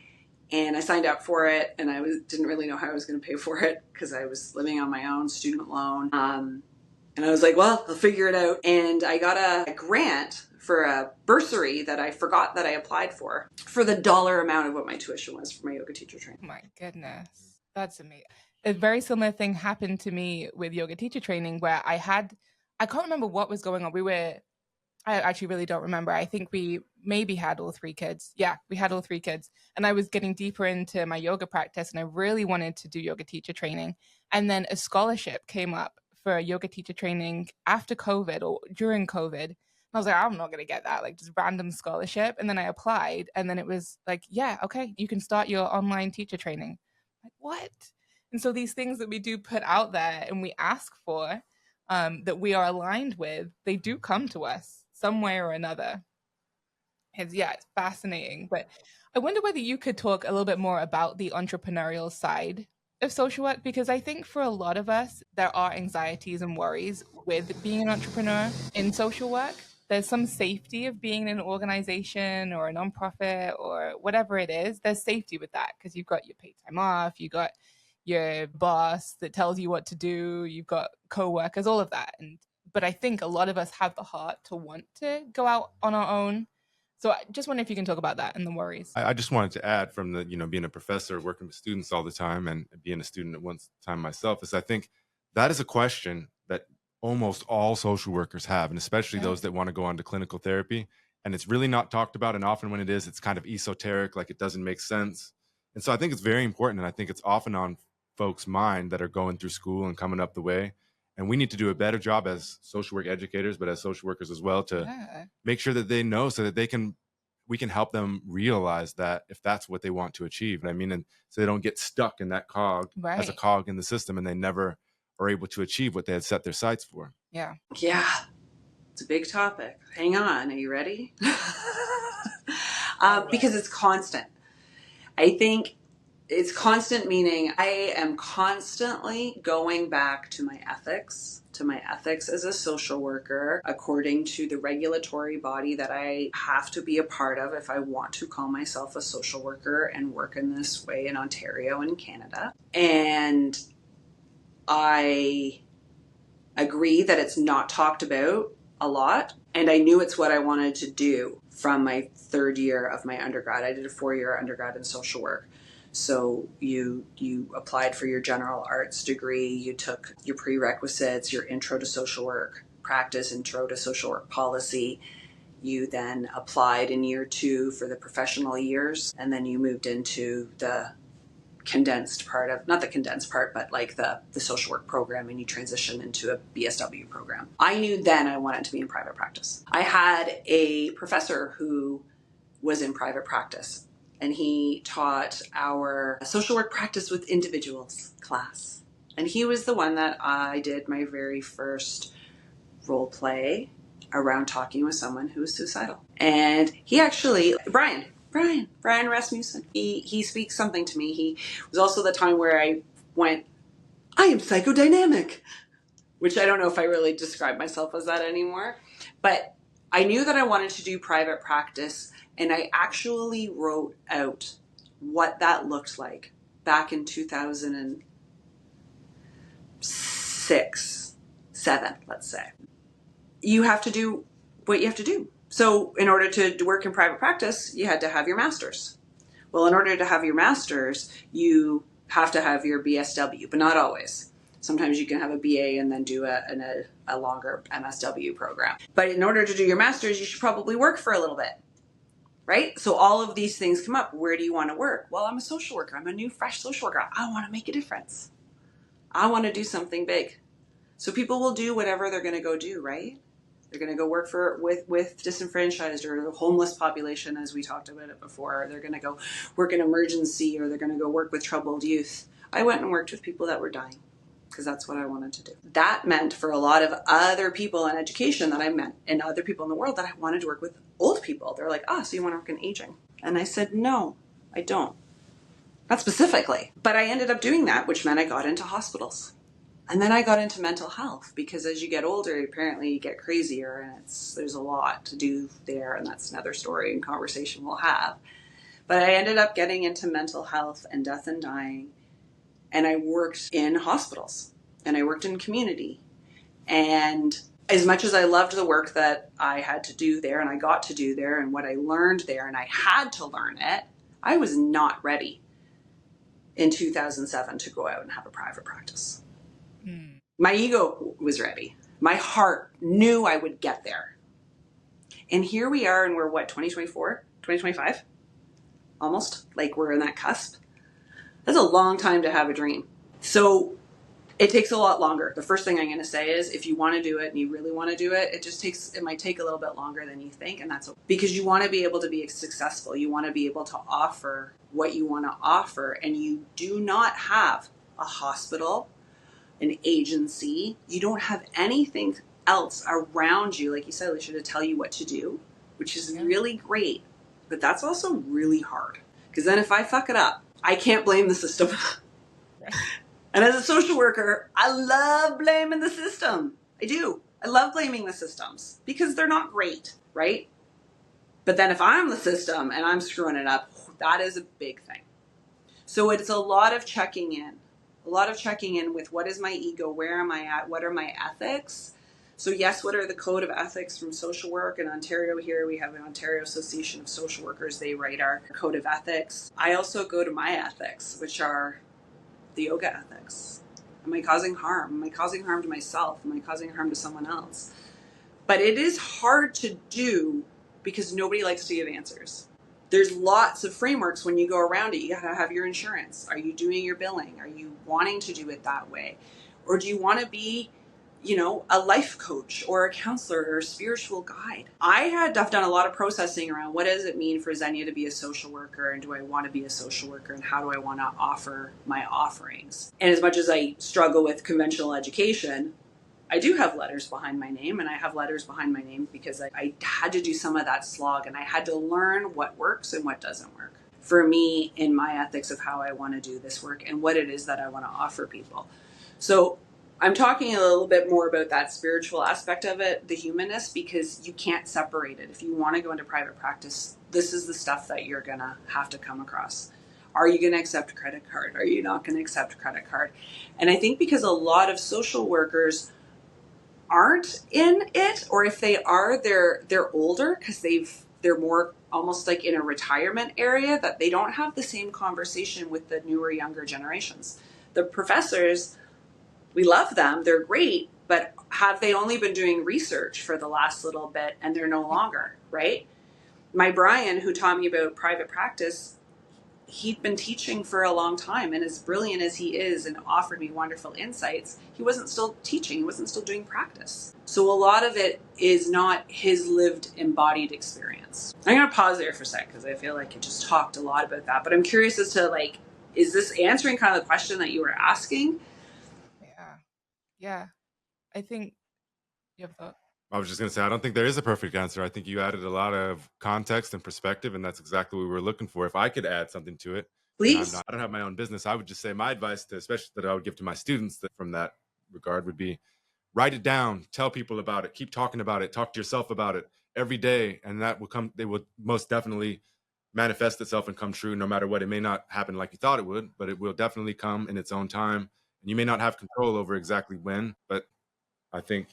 And I signed up for it and I didn't really know how I was going to pay for it because I was living on my own, student loan. And I was like, well, I'll figure it out. And I got a grant for a bursary that I forgot that I applied for the dollar amount of what my tuition was for my yoga teacher training. Oh my goodness. That's amazing. A very similar thing happened to me with yoga teacher training where I can't remember what was going on. I actually really don't remember. I think we maybe had all three kids. Yeah, we had all three kids. And I was getting deeper into my yoga practice and I really wanted to do yoga teacher training. And then a scholarship came up for yoga teacher training after COVID or during COVID. And I was like, I'm not going to get that, like just random scholarship. And then I applied and then it was like, yeah, okay, you can start your online teacher training. Like, what? And so these things that we do put out there and we ask for, that we are aligned with, they do come to us some way or another. It's fascinating. But I wonder whether you could talk a little bit more about the entrepreneurial side of social work, because I think for a lot of us, there are anxieties and worries with being an entrepreneur in social work. There's some safety of being in an organization or a nonprofit or whatever it is. There's safety with that because you've got your paid time off, you got your boss that tells you what to do, you've got co-workers, all of that. But I think a lot of us have the heart to want to go out on our own. So I just wonder if you can talk about that and the worries. I just wanted to add from the, being a professor, working with students all the time and being a student at one time myself, is I think that is a question that almost all social workers have, and especially those that want to go on to clinical therapy. And it's really not talked about. And often when it is, it's kind of esoteric, like it doesn't make sense. And so I think it's very important. And I think it's often on folks' mind that are going through school and coming up the way. And we need to do a better job as social work educators, but as social workers as well, to make sure that they know so that we can help them realize that if that's what they want to achieve. I mean, and so they don't get stuck in that cog as a cog in the system, and they never are able to achieve what they had set their sights for. Yeah. It's a big topic. Hang on. Are you ready? Because it's constant. I think it's constant, meaning I am constantly going back to my ethics as a social worker, according to the regulatory body that I have to be a part of if I want to call myself a social worker and work in this way in Ontario and Canada. And I agree that it's not talked about a lot. And I knew it's what I wanted to do from my third year of my undergrad. I did a 4-year undergrad in social work. So you applied for your general arts degree, you took your prerequisites, your intro to social work practice, intro to social work policy. You then applied in year 2 for the professional years, and then you moved into the condensed part of, not the condensed part, but like the social work program, and you transitioned into a BSW program. I knew then I wanted to be in private practice. I had a professor who was in private practice, and he taught our social work practice with individuals class. And he was the one that I did my very first role play around talking with someone who was suicidal. And he actually, Brian Rasmussen, he speaks something to me. He was also the time where I went, I am psychodynamic, which I don't know if I really describe myself as that anymore. But I knew that I wanted to do private practice, and I actually wrote out what that looked like back in 2006, 7, let's say. You have to do what you have to do. So in order to work in private practice, you had to have your master's. Well, in order to have your master's, you have to have your BSW, but not always. Sometimes you can have a BA and then do a longer MSW program. But in order to do your master's, you should probably work for a little bit, right? So all of these things come up. Where do you want to work? Well, I'm a social worker. I'm a new, fresh social worker. I want to make a difference. I want to do something big. So people will do whatever they're going to go do, right? They're going to go work with disenfranchised or the homeless population, as we talked about it before. Or they're going to go work in emergency, or they're going to go work with troubled youth. I went and worked with people that were dying because that's what I wanted to do. That meant for a lot of other people in education that I met and other people in the world that I wanted to work with old people. They're like, so you want to work in aging? And I said, no, I don't. Not specifically. But I ended up doing that, which meant I got into hospitals. And then I got into mental health because as you get older, apparently you get crazier, and there's a lot to do there, and that's another story and conversation we'll have. But I ended up getting into mental health and death and dying, and I worked in hospitals, and I worked in community. And as much as I loved the work that I had to do there, and I got to do there, and what I learned there, and I had to learn it, I was not ready in 2007 to go out and have a private practice. My ego was ready. My heart knew I would get there. And here we are, and we're 2024, 2025? Almost, like we're in that cusp. That's a long time to have a dream. So it takes a lot longer. The first thing I'm going to say is if you want to do it and you really want to do it, it might take a little bit longer than you think. And that's okay. Because you want to be able to be successful. You want to be able to offer what you want to offer. And you do not have a hospital, an agency. You don't have anything else around you, like you said, Alicia, to tell you what to do, which is really great. But that's also really hard, because then if I fuck it up, I can't blame the system. Right. And as a social worker, I love blaming the system. I do. I love blaming the systems because they're not great, right? But then if I'm the system and I'm screwing it up, that is a big thing. So it's a lot of checking in. With what is my ego? Where am I at? What are my ethics? So yes, what are the code of ethics from social work? In Ontario here, we have an Ontario Association of Social Workers. They write our code of ethics. I also go to my ethics, which are the yoga ethics. Am I causing harm? Am I causing harm to myself? Am I causing harm to someone else? But it is hard to do because nobody likes to give answers. There's lots of frameworks when you go around it. You gotta have your insurance. Are you doing your billing? Are you wanting to do it that way? Or do you want to be, a life coach or a counselor or a spiritual guide? I've done a lot of processing around what does it mean for Zenia to be a social worker, and do I want to be a social worker, and how do I want to offer my offerings? And as much as I struggle with conventional education, I do have letters behind my name, and I have letters behind my name because I had to do some of that slog, and I had to learn what works and what doesn't work for me in my ethics of how I want to do this work and what it is that I want to offer people. So I'm talking a little bit more about that spiritual aspect of it, the humanness, because you can't separate it. If you want to go into private practice, this is the stuff that you're going to have to come across. Are you going to accept credit card? Are you not going to accept credit card? And I think because a lot of social workers aren't in it, or if they are, they're older because they're more almost like in a retirement area, that they don't have the same conversation with the newer, younger generations. The professors, we love them, they're great, but have they only been doing research for the last little bit and they're no longer, right? My Brian, who taught me about private practice, he'd been teaching for a long time, and as brilliant as he is and offered me wonderful insights, he wasn't still teaching, he wasn't still doing practice. So a lot of it is not his lived embodied experience. I'm going to pause there for a sec because I feel like I just talked a lot about that, but I'm curious as to is this answering kind of the question that you were asking? Yeah. I think you have a thought. I was just going to say, I don't think there is a perfect answer. I think you added a lot of context and perspective, and that's exactly what we were looking for. If I could add something to it, please. I don't have my own business. I would just say my advice, especially that I would give to my students from that regard, would be write it down, tell people about it, keep talking about it, talk to yourself about it every day, and that will come. They will most definitely manifest itself and come true, no matter what. It may not happen like you thought it would, but it will definitely come in its own time. And you may not have control over exactly when, but I think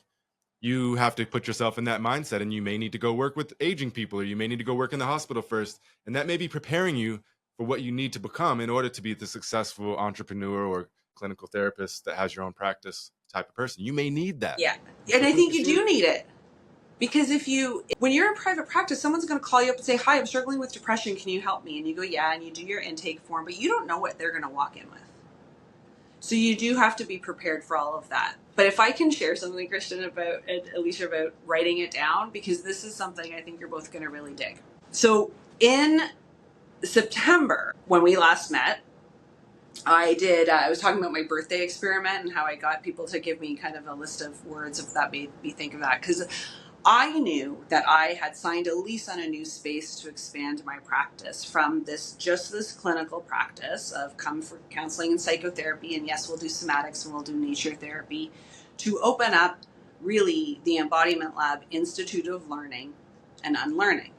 you have to put yourself in that mindset, and you may need to go work with aging people, or you may need to go work in the hospital first. And that may be preparing you for what you need to become in order to be the successful entrepreneur or clinical therapist that has your own practice type of person. You may need that. Yeah. And I think you do need it. Because when you're in private practice, someone's going to call you up and say, hi, I'm struggling with depression. Can you help me? And you go, yeah. And you do your intake form, but you don't know what they're going to walk in with. So you do have to be prepared for all of that. But if I can share something, Christian, and Alicia, about writing it down, because this is something I think you're both going to really dig. So in September, when we last met, I was talking about my birthday experiment and how I got people to give me kind of a list of words that made me think of that. Because I knew that I had signed a lease on a new space to expand my practice from this clinical practice of come for counseling and psychotherapy, and yes, we'll do somatics and we'll do nature therapy, to open up really the Embodiment Lab Institute of Learning and Unlearning,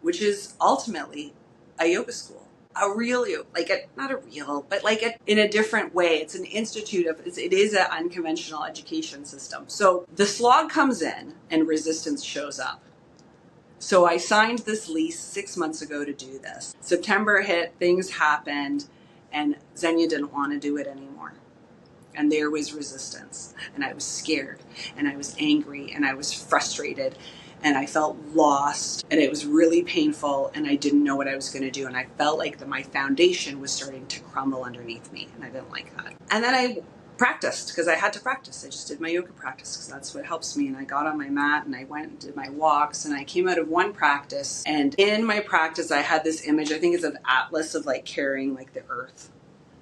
which is ultimately a yoga school. In a different way. It's an institute it is an unconventional education system. So the slog comes in and resistance shows up. So I signed this lease 6 months ago to do this. September hit, things happened, and Zenia didn't want to do it anymore. And there was resistance, and I was scared, and I was angry, and I was frustrated, and I felt lost, and it was really painful, and I didn't know what I was going to do, and I felt like my foundation was starting to crumble underneath me, and I didn't like that. And then I practiced, because I had to practice. I just did my yoga practice, because that's what helps me, and I got on my mat, and I went and did my walks, and I came out of one practice, and in my practice, I had this image, I think it's of Atlas, of carrying the earth,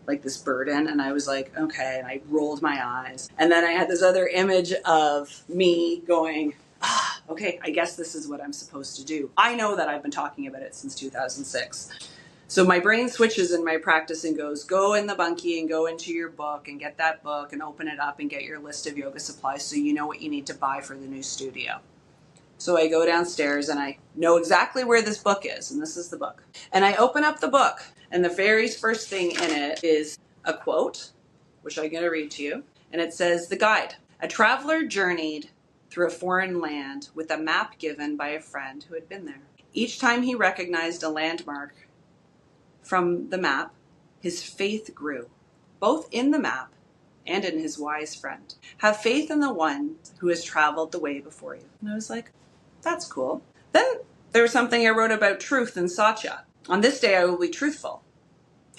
this burden, and I was like, okay, and I rolled my eyes, and then I had this other image of me going, okay, I guess this is what I'm supposed to do. I know that I've been talking about it since 2006. So my brain switches in my practice and goes, go in the bunkie and go into your book and get that book and open it up and get your list of yoga supplies so you know what you need to buy for the new studio. So I go downstairs and I know exactly where this book is, and this is the book. And I open up the book, and the very first thing in it is a quote, which I'm going to read to you. And it says, "The guide. A traveler journeyed through a foreign land with a map given by a friend who had been there. Each time he recognized a landmark from the map, his faith grew, both in the map and in his wise friend. Have faith in the one who has traveled the way before you." And I was like, that's cool. Then there was something I wrote about truth and satya. On this day, I will be truthful.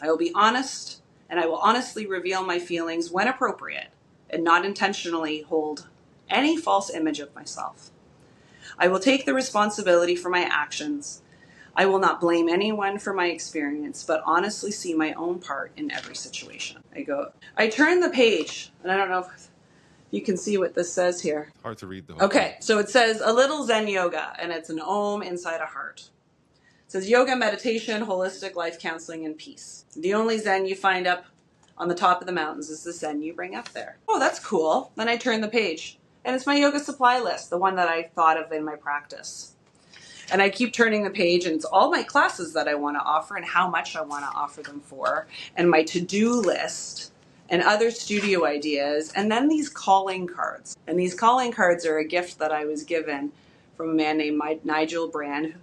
I will be honest, and I will honestly reveal my feelings when appropriate and not intentionally hold any false image of myself. I will take the responsibility for my actions. I will not blame anyone for my experience, but honestly see my own part in every situation. I turn the page, and I don't know if you can see what this says here. Hard to read the whole Okay, so it says A Little Zen Yoga, and it's an Om inside a heart. It says yoga, meditation, holistic life counseling, and peace. The only Zen you find up on the top of the mountains is the Zen you bring up there. Oh, that's cool. Then I turn the page, and it's my yoga supply list, the one that I thought of in my practice. And I keep turning the page, and it's all my classes that I want to offer and how much I want to offer them for, and my to-do list, and other studio ideas, and then these calling cards. And these calling cards are a gift that I was given from a man named Nigel Brown,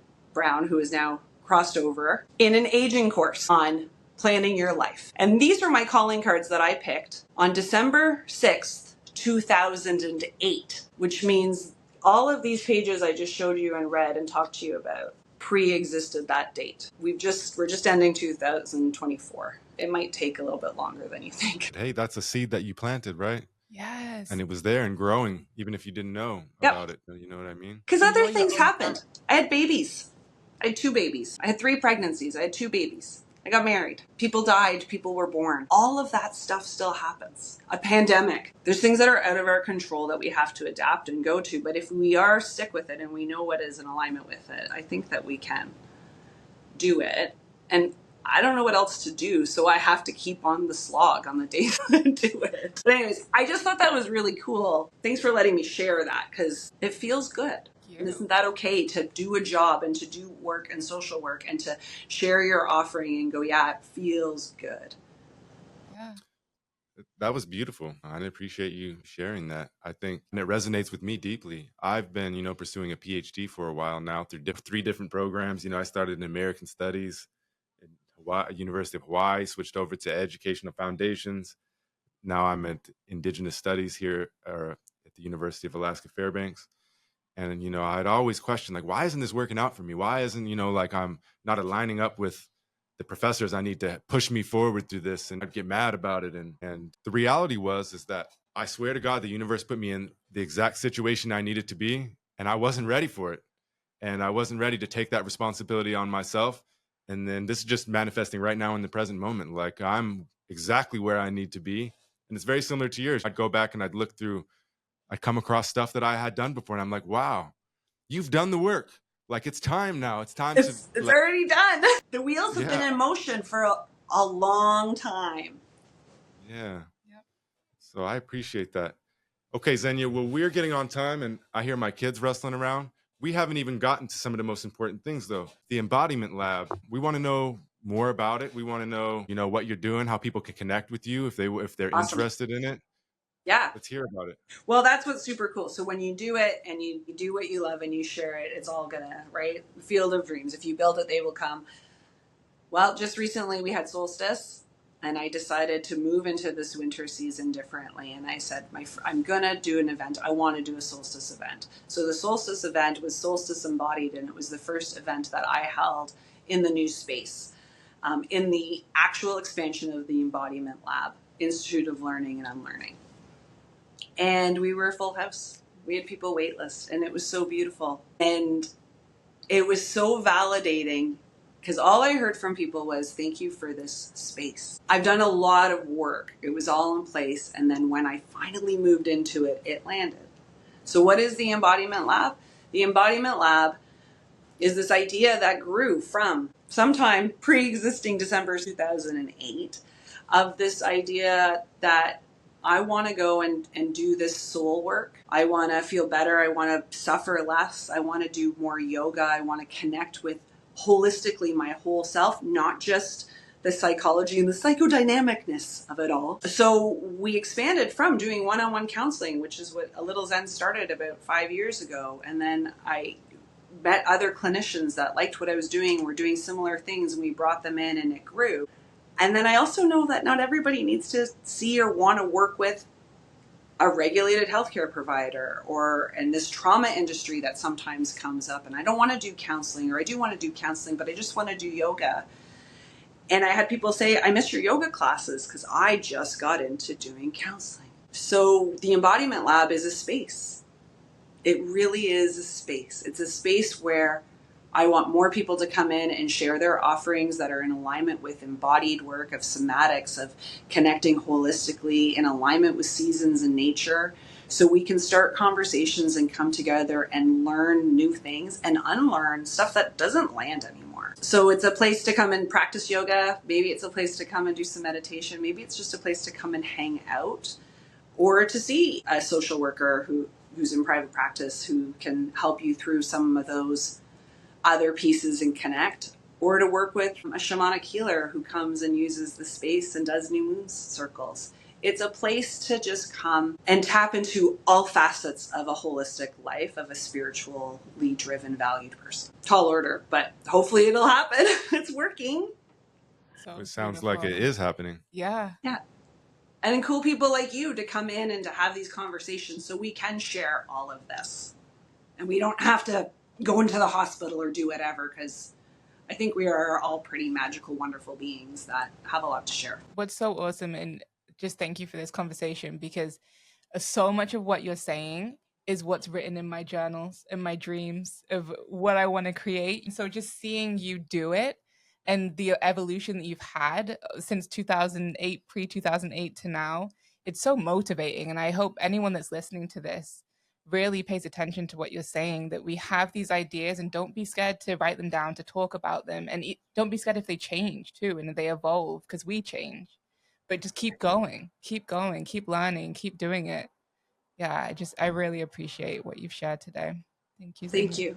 who is now crossed over, in an aging course on planning your life. And these are my calling cards that I picked on December 6th, 2008, which means all of these pages I just showed you and read and talked to you about pre-existed that date. We're just ending 2024. It might take a little bit longer than you think. Hey, that's a seed that you planted, right? Yes. And it was there and growing, even if you didn't know about it. You know what I mean? Because other things happened. I had babies. I had 2 babies. I had 3 pregnancies. I had 2 babies. I got married. People died. People were born. All of that stuff still happens. A pandemic. There's things that are out of our control that we have to adapt and go to. But if we are stick with it and we know what is in alignment with it, I think that we can do it. And I don't know what else to do, so I have to keep on the slog on the days that I do it. But anyways, I just thought that was really cool. Thanks for letting me share that, because it feels good. And isn't that okay to do a job and to do work and social work and to share your offering and go, yeah, it feels good. Yeah. That was beautiful. I appreciate you sharing that. I think, and it resonates with me deeply. I've been, pursuing a PhD for a while now through 3 different programs. I started in American Studies at University of Hawaii, switched over to Educational Foundations. Now I'm at Indigenous Studies here at the University of Alaska Fairbanks. And, I'd always question, like, why isn't this working out for me? Why isn't, I'm not aligning up with the professors I need to push me forward through this, and I'd get mad about it. And the reality is that I swear to God, the universe put me in the exact situation I needed to be, and I wasn't ready for it. And I wasn't ready to take that responsibility on myself. And then this is just manifesting right now in the present moment. Like, I'm exactly where I need to be. And it's very similar to yours. I'd go back and I'd come across stuff that I had done before, and I'm like, wow, you've done the work. Like, it's time now. It's time It's already done. The wheels have been in motion for a long time. Yeah. Yep. So I appreciate that. Okay, Zenia, well, we're getting on time, and I hear my kids rustling around. We haven't even gotten to some of the most important things, though. The Embodiment Lab. We want to know more about it. We want to know, what you're doing, how people can connect with you if they're Awesome. interested in it. Yeah. Let's hear about it. Well, that's what's super cool. So when you do it and you do what you love and you share it, it's all gonna, right? Field of dreams. If you build it, they will come. Well, just recently we had Solstice, and I decided to move into this winter season differently. And I said, I'm gonna do an event. I want to do a Solstice event. So the Solstice event was Solstice Embodied, and it was the first event that I held in the new space, in the actual expansion of the Embodiment Lab, Institute of Learning and Unlearning. And we were a full house. We had people wait list, and it was so beautiful. And it was so validating, because all I heard from people was, thank you for this space. I've done a lot of work. It was all in place. And then when I finally moved into it, it landed. So what is the Embodiment Lab? The The Embodiment Lab is this idea that grew from sometime pre-existing December 2008 of this idea that I want to go and do this soul work. I want to feel better. I want to suffer less. I want to do more yoga. I want to connect with holistically my whole self, not just the psychology and the psychodynamicness of it all. So we expanded from doing one-on-one counseling, which is what A Little Zen started about 5 years ago. And then I met other clinicians that liked what I was doing, were doing similar things, and we brought them in and it grew. And then I also know that not everybody needs to see or want to work with a regulated healthcare provider or in this trauma industry that sometimes comes up. And I don't want to do counseling, or I do want to do counseling, but I just want to do yoga. And I had people say, I miss your yoga classes because I just got into doing counseling. So the Embodiment Lab is a space. It really is a space. It's a space where I want more people to come in and share their offerings that are in alignment with embodied work of somatics, of connecting holistically in alignment with seasons and nature, so we can start conversations and come together and learn new things and unlearn stuff that doesn't land anymore. So it's a place to come and practice yoga. Maybe it's a place to come and do some meditation. Maybe it's just a place to come and hang out, or to see a social worker who's in private practice who can help you through some of those other pieces and connect, or to work with a shamanic healer who comes and uses the space and does new moon circles. It's a place to just come and tap into all facets of a holistic life, of a spiritually driven, valued person. Tall order, but hopefully it'll happen. It's working. So It sounds beautiful. like it is happening. Yeah. Yeah. And then cool people like you to come in and to have these conversations so we can share all of this. And we don't have to go into the hospital or do whatever, because I think we are all pretty magical, wonderful beings that have a lot to share. What's so awesome, and just thank you for this conversation, because so much of what you're saying is what's written in my journals and my dreams of what I want to create. So just seeing you do it and the evolution that you've had since 2008, pre-2008 to now, it's so motivating. And I hope anyone that's listening to this really pays attention to what you're saying, that we have these ideas and don't be scared to write them down, to talk about them, and don't be scared if they change too and they evolve, because we change. But just keep going, keep learning, keep doing it. Yeah, I really appreciate what you've shared today. Thank you. Thank Zenia. you.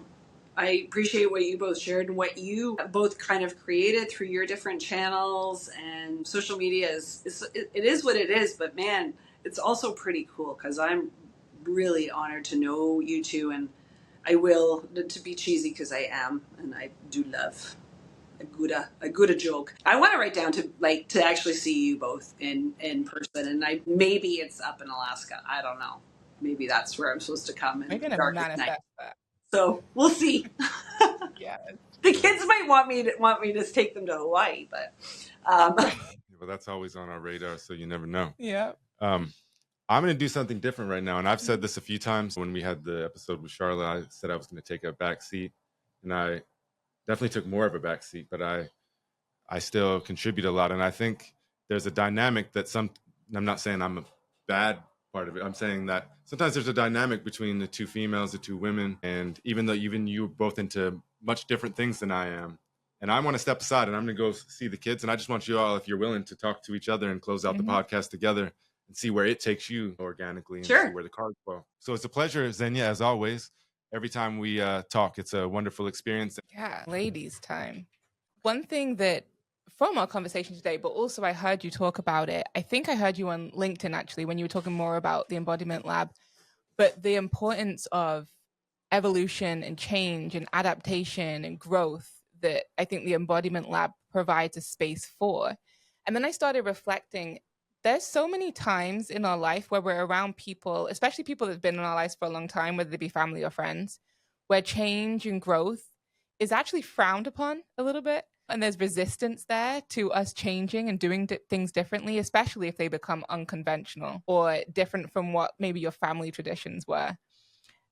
I appreciate what you both shared and what you both kind of created through your different channels. And social media it is what it is, but man, it's also pretty cool, because I'm really honored to know you two, and I will, to be cheesy, because I am, and I do love a good joke. I want to write down to actually see you both in person, and maybe it's up in Alaska. I don't know. Maybe that's where I'm supposed to come in We're the gonna darkest manifest night. that. So we'll see. Yeah. The kids might want me to take them to Hawaii, but Well, that's always on our radar, so you never know. Yeah. I'm going to do something different right now. And I've said this a few times. When we had the episode with Charlotte, I said I was going to take a back seat, and I definitely took more of a back seat, but I still contribute a lot. And I think there's a dynamic that I'm not saying I'm a bad part of it. I'm saying that sometimes there's a dynamic between the two females, the two women. And even though you're both into much different things than I am, and I want to step aside and I'm going to go see the kids. And I just want you all, if you're willing, to talk to each other and close out the podcast together and see where it takes you organically, and Sure. see where the cards go. So it's a pleasure, Zenia, as always. Every time we talk, it's a wonderful experience. Yeah, ladies' time. One thing that from our conversation today, but also I heard you talk about it. I think I heard you on LinkedIn, actually, when you were talking more about the Embodiment Lab, but the importance of evolution and change and adaptation and growth that I think the Embodiment Lab provides a space for. And then I started reflecting, there's so many times in our life where we're around people, especially people that have been in our lives for a long time, whether they be family or friends, where change and growth is actually frowned upon a little bit. And there's resistance there to us changing and doing things differently, especially if they become unconventional or different from what maybe your family traditions were.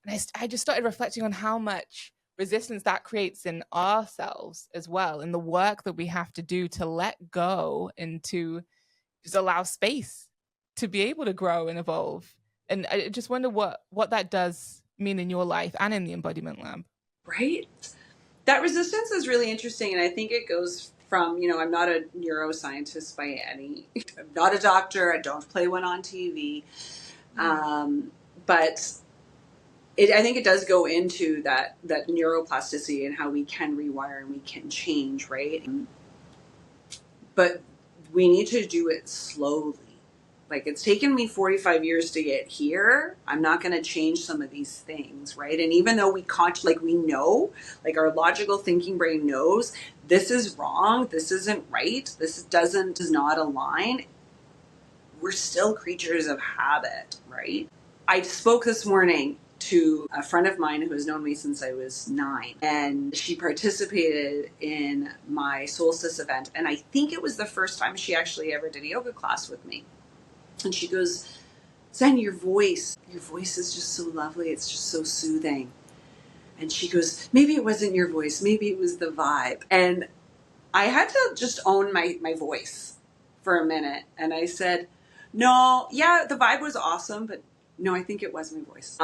And I just started reflecting on how much resistance that creates in ourselves as well, and the work that we have to do to let go and to just allow space to be able to grow and evolve. And I just wonder what that does mean in your life and in the Embodiment Lab? Right? That resistance is really interesting. And I think it goes from, I'm not a neuroscientist by any, I'm not a doctor. I don't play one on TV. But I think it does go into that neuroplasticity and how we can rewire and we can change, right? But we need to do it slowly. Like, it's taken me 45 years to get here. I'm not going to change some of these things, right? And even though we know, like our logical thinking brain knows this is wrong, this isn't right, this does not align, we're still creatures of habit, right? I spoke this morning to a friend of mine who has known me since I was 9, and she participated in my Solstice event. And I think it was the first time she actually ever did a yoga class with me. And she goes, Zen, your voice is just so lovely. It's just so soothing. And she goes, maybe it wasn't your voice. Maybe it was the vibe. And I had to just own my voice for a minute. And I said, no, yeah, the vibe was awesome, but no, I think it was my voice.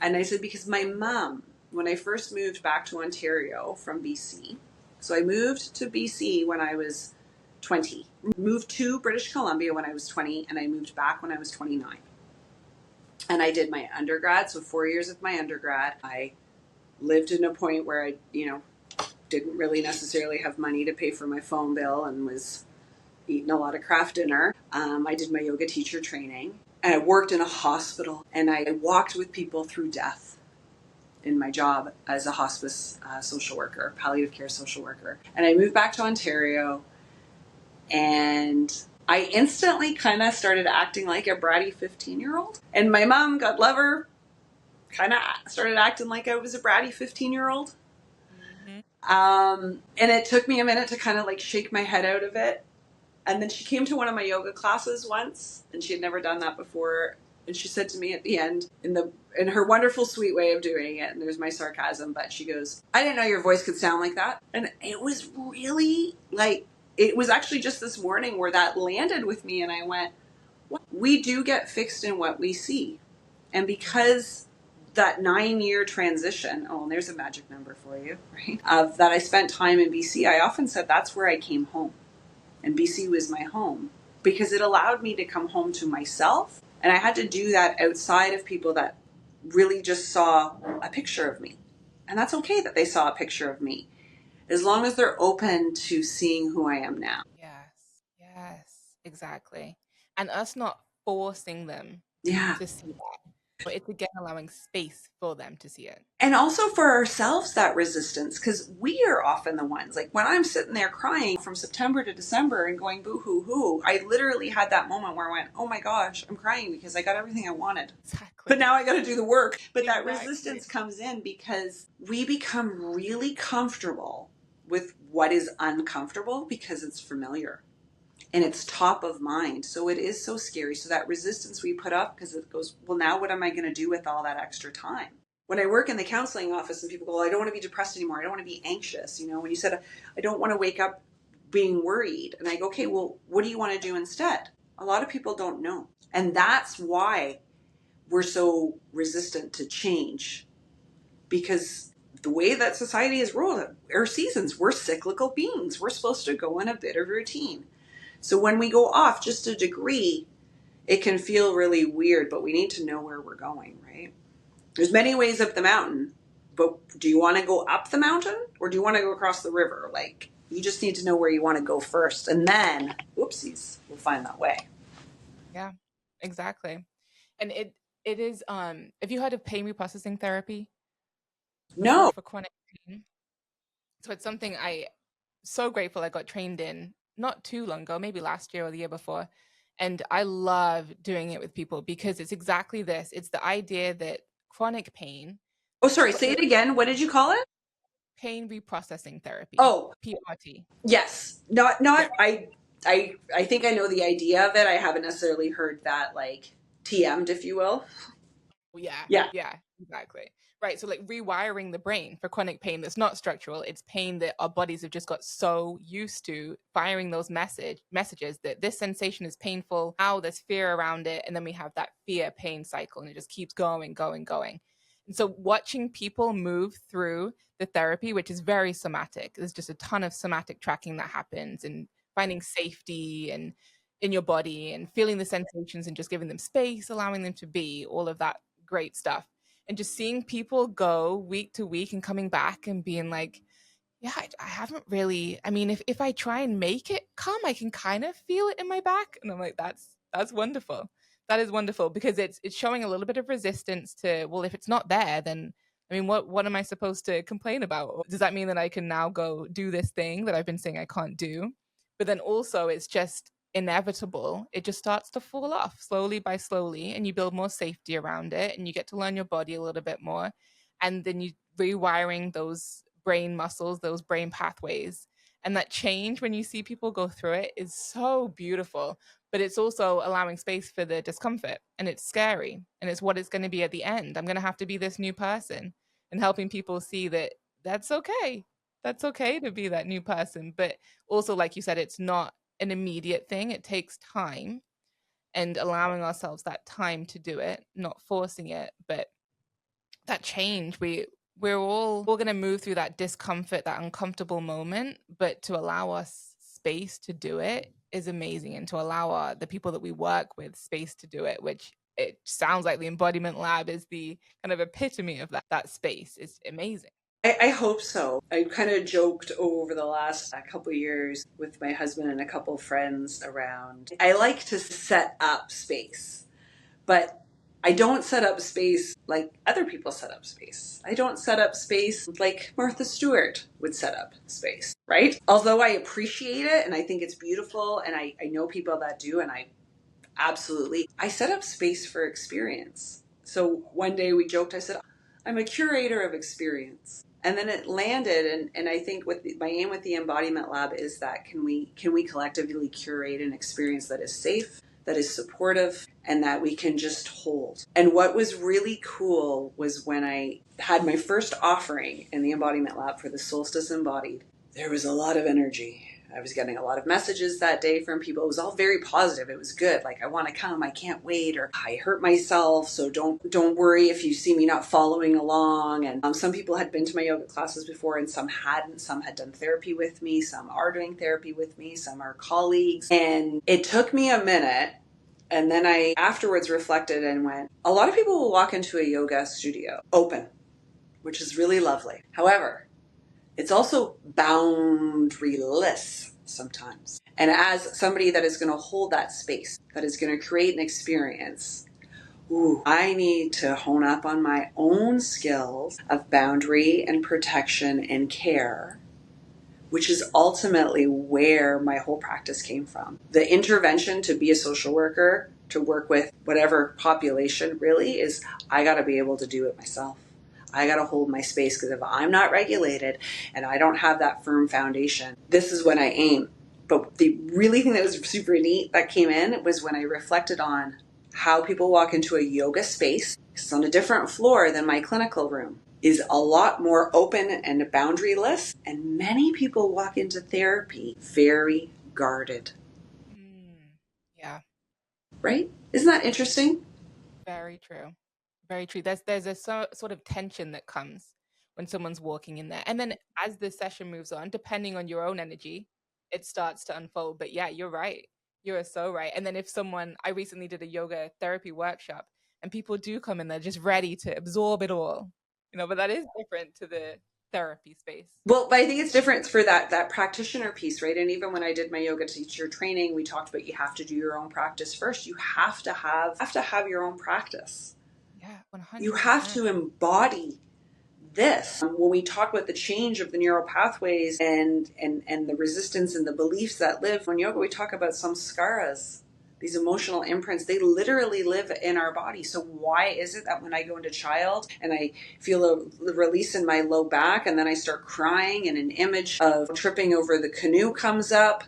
And I said, because my mom, when I first moved back to Ontario from BC, so I moved to BC when I was 20, moved to British Columbia when I was 20, and I moved back when I was 29. And I did my undergrad, so 4 years of my undergrad. I lived in a point where I, didn't really necessarily have money to pay for my phone bill and was eating a lot of craft dinner. I did my yoga teacher training, and I worked in a hospital, and I walked with people through death in my job as a hospice social worker, palliative care social worker. And I moved back to Ontario, and I instantly kind of started acting like a bratty 15-year-old. And my mom, God love her, kind of started acting like I was a bratty 15-year-old. And it took me a minute to kind of like shake my head out of it. And then she came to one of my yoga classes once, and she had never done that before. And she said to me at the end, in her wonderful, sweet way of doing it, and there's my sarcasm, but she goes, I didn't know your voice could sound like that. And it was really like, it was actually just this morning where that landed with me, and I went, well, we do get fixed in what we see. And because that 9-year transition, and there's a magic number for you, right? That I spent time in BC, I often said that's where I came home. And BC was my home because it allowed me to come home to myself. And I had to do that outside of people that really just saw a picture of me. And that's okay that they saw a picture of me, as long as they're open to seeing who I am now. Yes, exactly. And us not forcing them to see that, but it's again allowing space for them to see it. And also for ourselves, that resistance, because we are often the ones, like when I'm sitting there crying from September to December and going boo hoo hoo, I literally had that moment where I went, oh my gosh, I'm crying because I got everything I wanted. Exactly. But now I got to do the work. But that Exactly. resistance comes in because we become really comfortable with what is uncomfortable because it's familiar. And it's top of mind. So it is so scary. So that resistance we put up, because it goes, well, now what am I going to do with all that extra time? When I work in the counseling office and people go, well, I don't want to be depressed anymore. I don't want to be anxious. When you said, I don't want to wake up being worried. And I go, okay, well, what do you want to do instead? A lot of people don't know. And that's why we're so resistant to change. Because the way that society is ruled, our seasons, we're cyclical beings. We're supposed to go in a bit of routine. So when we go off just a degree, it can feel really weird, but we need to know where we're going, right? There's many ways up the mountain, but do you want to go up the mountain or do you want to go across the river? Like, you just need to know where you want to go first, and then, whoopsies, we'll find that way. Yeah, exactly. And it is, if you heard of pain reprocessing therapy? No. For chronic pain. So it's something so grateful I got trained in not too long ago, maybe last year or the year before. And I love doing it with people because it's exactly this. It's the idea that chronic pain. Oh, sorry. Say it again. What did you call it? Pain reprocessing therapy. Oh, PRT. Yes. Not. I think I know the idea of it. I haven't necessarily heard that like TM'd, if you will. Yeah, exactly. Right. So like rewiring the brain for chronic pain that's not structural. It's pain that our bodies have just got so used to firing those messages that this sensation is painful. Now there's fear around it. And then we have that fear pain cycle and it just keeps going. And so watching people move through the therapy, which is very somatic, there's just a ton of somatic tracking that happens, and finding safety and in your body and feeling the sensations and just giving them space, allowing them to be, all of that great stuff. And just seeing people go week to week and coming back and being like, yeah, I haven't really, I mean, if I try and make it come, I can kind of feel it in my back. And I'm like, that's wonderful. That is wonderful, because it's showing a little bit of resistance to, well, if it's not there, then I mean, what am I supposed to complain about? Does that mean that I can now go do this thing that I've been saying I can't do? But then also it's just inevitable. It just starts to fall off slowly by slowly, and you build more safety around it, and you get to learn your body a little bit more. And then you rewiring those brain muscles, those brain pathways. And that change, when you see people go through it, is so beautiful. But it's also allowing space for the discomfort, and it's scary, and it's what it's going to be at the end. I'm going to have to be this new person, and helping people see that that's okay. That's okay to be that new person. But also, like you said, it's not an immediate thing. It takes time, and allowing ourselves that time to do it, not forcing it. But that change, we're all going to move through that discomfort, that uncomfortable moment, but to allow us space to do it is amazing. And to allow the people that we work with space to do it, which it sounds like the Embodiment Lab is the kind of epitome of that space. It's amazing. I hope so. I kind of joked over the last couple of years with my husband and a couple of friends around. I like to set up space, but I don't set up space like other people set up space. I don't set up space like Martha Stewart would set up space, right? Although I appreciate it and I think it's beautiful, and I know people that do, and I set up space for experience. So one day we joked, I said, I'm a curator of experience. And then it landed, and I think my aim with the Embodiment Lab is that can we collectively curate an experience that is safe, that is supportive, and that we can just hold. And what was really cool was when I had my first offering in the Embodiment Lab for the Solstice Embodied, there was a lot of energy. I was getting a lot of messages that day from people. It was all very positive. It was good. Like, I want to come. I can't wait. Or I hurt myself. So don't worry if you see me not following along. And some people had been to my yoga classes before, and some hadn't. Some had done therapy with me. Some are doing therapy with me. Some are colleagues. And it took me a minute. And then I afterwards reflected and went, a lot of people will walk into a yoga studio open, which is really lovely. However, it's also boundaryless sometimes. And as somebody that is going to hold that space, that is going to create an experience, I need to hone up on my own skills of boundary and protection and care, which is ultimately where my whole practice came from. The intervention to be a social worker, to work with whatever population, really is I got to be able to do it myself. I got to hold my space, because if I'm not regulated and I don't have that firm foundation, this is when I aim. But the really thing that was super neat that came in was when I reflected on how people walk into a yoga space. It's on a different floor than my clinical room, is a lot more open and boundaryless. And many people walk into therapy very guarded. Yeah. Right? Isn't that interesting? Very true. Very true. There's a sort of tension that comes when someone's walking in there. And then as the session moves on, depending on your own energy, it starts to unfold. But yeah, you're right. You are so right. And then I recently did a yoga therapy workshop, and people do come in there just ready to absorb it all, but that is different to the therapy space. Well, but I think it's different for that practitioner piece, right? And even when I did my yoga teacher training, we talked about you have to do your own practice first. You have to have your own practice. Yeah, 100%. You have to embody this. When we talk about the change of the neural pathways and the resistance and the beliefs that live in yoga, we talk about samskaras, these emotional imprints. They literally live in our body. So why is it that when I go into child and I feel a release in my low back, and then I start crying and an image of tripping over the canoe comes up,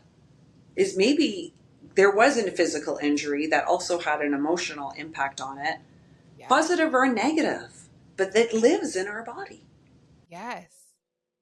is maybe there wasn't a physical injury that also had an emotional impact on it. Yeah. Positive or negative, but that lives in our body. Yes,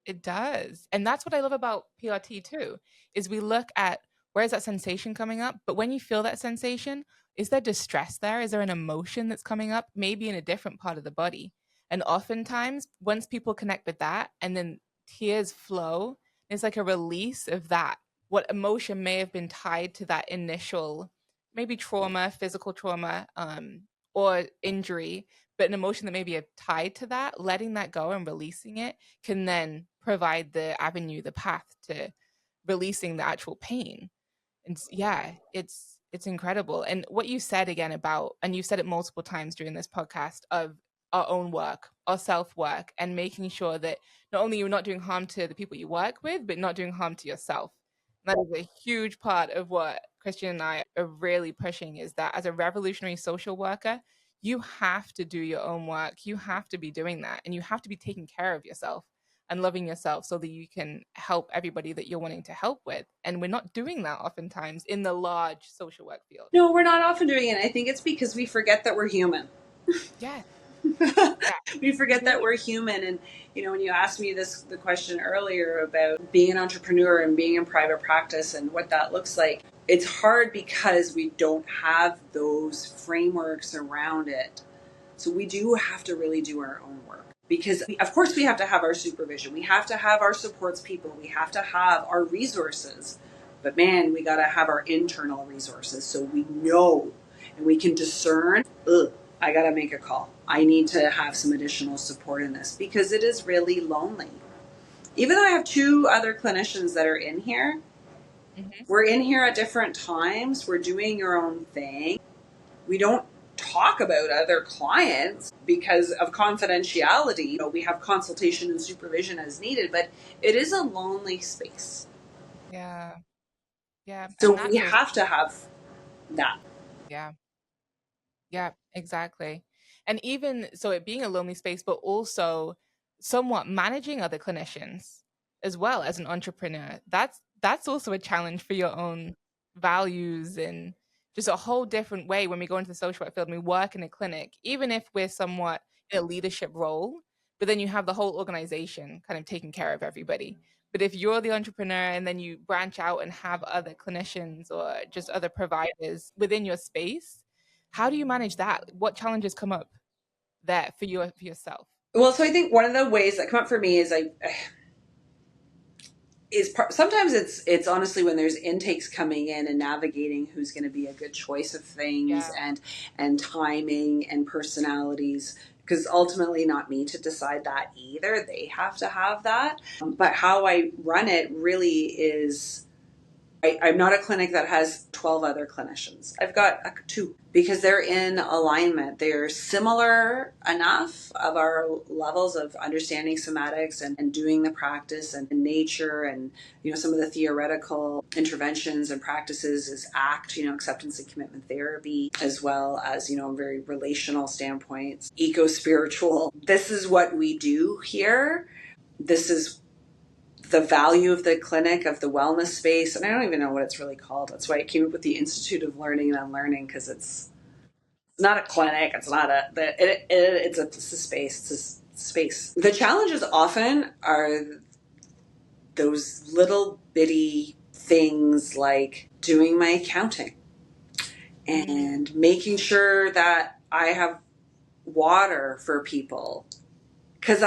it does. And that's what I love about PRT too, is we look at where is that sensation coming up? But when you feel that sensation, is there distress there? Is there an emotion that's coming up, maybe in a different part of the body? And oftentimes, once people connect with that and then tears flow, it's like a release of that. What emotion may have been tied to that initial, maybe trauma, physical trauma, or injury, but an emotion that may be tied to that, letting that go and releasing it can then provide the avenue, the path to releasing the actual pain. And yeah, it's incredible. And what you said again about, and you said it multiple times during this podcast, of our own work, our self-work, and making sure that not only you're not doing harm to the people you work with, but not doing harm to yourself. And that is a huge part of what Christian and I are really pushing, is that as a revolutionary social worker, you have to do your own work. You have to be doing that, and you have to be taking care of yourself and loving yourself so that you can help everybody that you're wanting to help with. And we're not doing that oftentimes in the large social work field. No, we're not often doing it. I think it's because we forget that we're human. Yeah. We forget that we're human. And, you know, when you asked me the question earlier about being an entrepreneur and being in private practice and what that looks like, it's hard because we don't have those frameworks around it. So we do have to really do our own work. Because, of course, we have to have our supervision. We have to have our supports people. We have to have our resources. But, man, we got to have our internal resources so we know and we can discern, I got to make a call. I need to have some additional support in this because it is really lonely. Even though I have 2 other clinicians that are in here, we're in here at different times. We're doing your own thing. We don't talk about other clients because of confidentiality. You know, we have consultation and supervision as needed, but it is a lonely space. Yeah. So we have to have that. Yeah, exactly. And even so, it being a lonely space, but also somewhat managing other clinicians as well as an entrepreneur. That's also a challenge for your own values, and just a whole different way when we go into the social work field and we work in a clinic, even if we're somewhat in a leadership role, but then you have the whole organization kind of taking care of everybody. But if you're the entrepreneur and then you branch out and have other clinicians or just other providers within your space, how do you manage that? What challenges come up there for yourself? Well, so I think one of the ways that come up for me is sometimes it's honestly when there's intakes coming in and navigating who's going to be a good choice of things and timing and personalities, because ultimately not me to decide that either. They have to have that. But how I run it really is, I'm not a clinic that has 12 other clinicians. I've got 2 because they're in alignment. They're similar enough of our levels of understanding somatics and doing the practice and nature and, you know, some of the theoretical interventions and practices is ACT, you know, acceptance and commitment therapy, as well as, you know, very relational standpoints, eco-spiritual. This is what we do here. This is the value of the clinic, of the wellness space. And I don't even know what it's really called. That's why I came up with the Institute of Learning and Unlearning, because it's not a clinic. It's not it's a space. It's a space. The challenges often are those little bitty things like doing my accounting and making sure that I have water for people. Because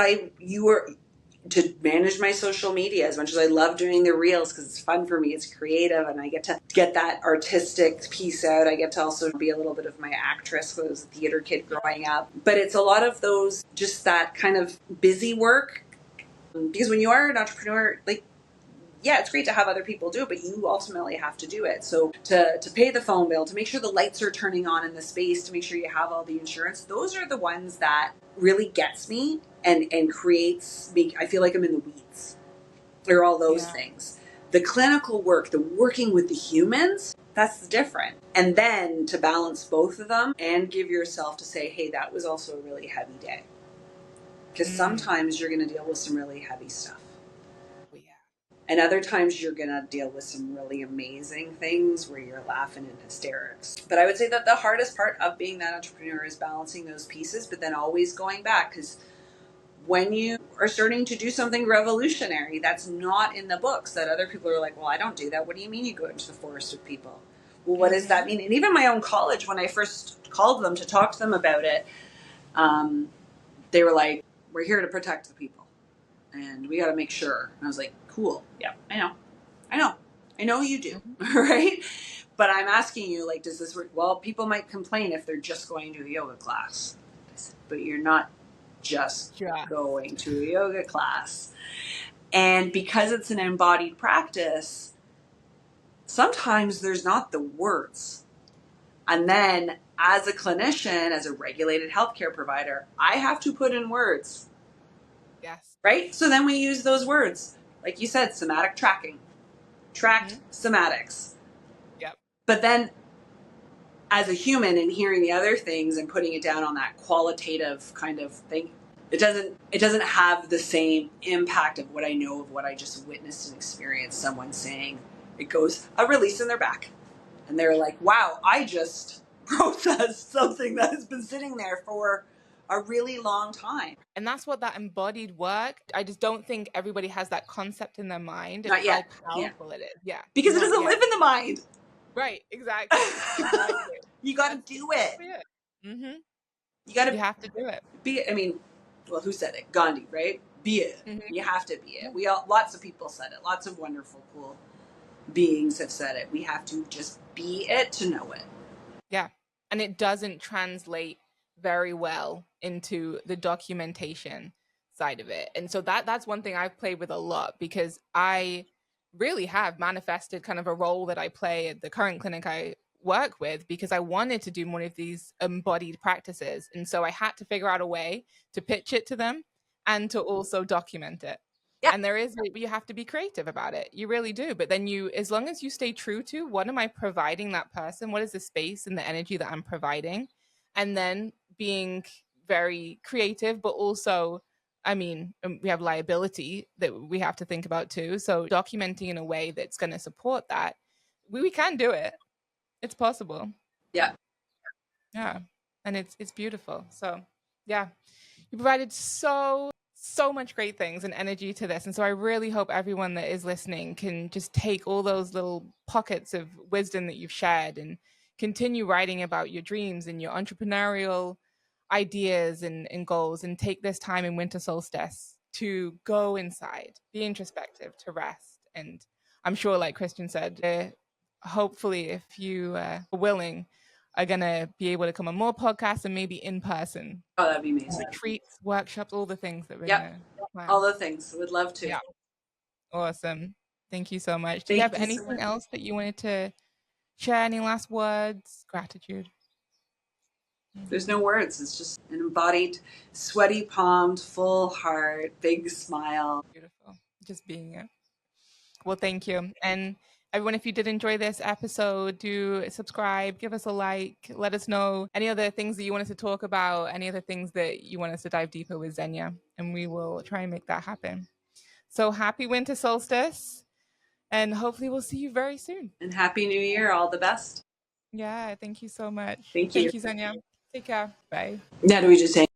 to manage my social media, as much as I love doing the reels because it's fun for me, it's creative, and I get to get that artistic piece out. I get to also be a little bit of my actress, because I was a theater kid growing up. But it's a lot of those, just that kind of busy work. Because when you are an entrepreneur, like, yeah, it's great to have other people do it, but you ultimately have to do it. So to pay the phone bill, to make sure the lights are turning on in the space, to make sure you have all the insurance, those are the ones that really gets me and creates me. I feel like I'm in the weeds. Or all those things. The clinical work, the working with the humans, that's different. And then to balance both of them and give yourself to say, hey, that was also a really heavy day. Because sometimes you're going to deal with some really heavy stuff. And other times you're going to deal with some really amazing things where you're laughing in hysterics. But I would say that the hardest part of being that entrepreneur is balancing those pieces, but then always going back. Because when you are starting to do something revolutionary, that's not in the books, that other people are like, well, I don't do that. What do you mean you go into the forest with people? Well, what does that mean? And even my own college, when I first called them to talk to them about it, they were like, we're here to protect the people and we got to make sure. And I was like, cool. Yeah, I know you do. Right. But I'm asking you, like, does this work? Well, people might complain if they're just going to a yoga class, but you're not just going to a yoga class. And because it's an embodied practice, sometimes there's not the words. And then as a clinician, as a regulated healthcare provider, I have to put in words. Yes. Right? So then we use those words. Like you said, somatic tracking. Tracked somatics. Yep. But then as a human and hearing the other things and putting it down on that qualitative kind of thing, it doesn't have the same impact of what I know of what I just witnessed and experienced someone saying. It goes a release in their back. And they're like, wow, I just processed something that has been sitting there for a really long time. And that's what that embodied work, I just don't think everybody has that concept in their mind of Not yet. how powerful it is. Yeah. Because it doesn't live in the mind. Right, exactly. You got to do it. Mm-hmm. You have to do it. Be it. I mean, well, who said it? Gandhi, right? Be it. Mm-hmm. You have to be it. Lots of people said it. Lots of wonderful, cool beings have said it. We have to just be it to know it. Yeah. And it doesn't translate very well into the documentation side of it. And so that's one thing I've played with a lot, because I really have manifested kind of a role that I play at the current clinic I work with, because I wanted to do more of these embodied practices. And so I had to figure out a way to pitch it to them and to also document it. Yeah. And you have to be creative about it. You really do. But then as long as you stay true to what am I providing that person? What is the space and the energy that I'm providing? And then being very creative, but also, I mean, we have liability that we have to think about too. So documenting in a way that's going to support that, we can do it. It's possible. Yeah. Yeah. And it's beautiful. So yeah, you provided so much great things and energy to this. And so I really hope everyone that is listening can just take all those little pockets of wisdom that you've shared and continue writing about your dreams and your entrepreneurial ideas and goals, and take this time in winter solstice to go inside, be introspective, to rest. And I'm sure, like Christian said, hopefully if you are willing, are going to be able to come on more podcasts and maybe in person. Oh, that'd be amazing. Retreats, workshops, all the things that we're going to plan. All the things. Would love to. Yeah. Awesome. Thank you so much. Do you have anything else that you wanted to share? Any last words? Gratitude? There's no words. It's just an embodied, sweaty palmed, full heart, big smile. Beautiful. Just being it. Well, thank you. And everyone, if you did enjoy this episode, do subscribe, give us a like, let us know any other things that you want us to talk about, any other things that you want us to dive deeper with Zenia, and we will try and make that happen. So happy winter solstice, and hopefully we'll see you very soon. And happy New Year. All the best. Yeah, thank you so much. Thank you. Thank you, Zenia. Take care. Bye. Now do we just say...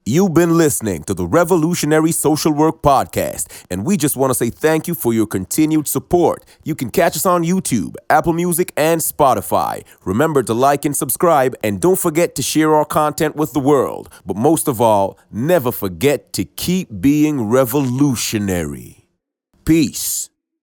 You've been listening to the Revolutionary Social Work Podcast, and we just want to say thank you for your continued support. You can catch us on YouTube, Apple Music, and Spotify. Remember to like and subscribe, and don't forget to share our content with the world. But most of all, never forget to keep being revolutionary. Peace.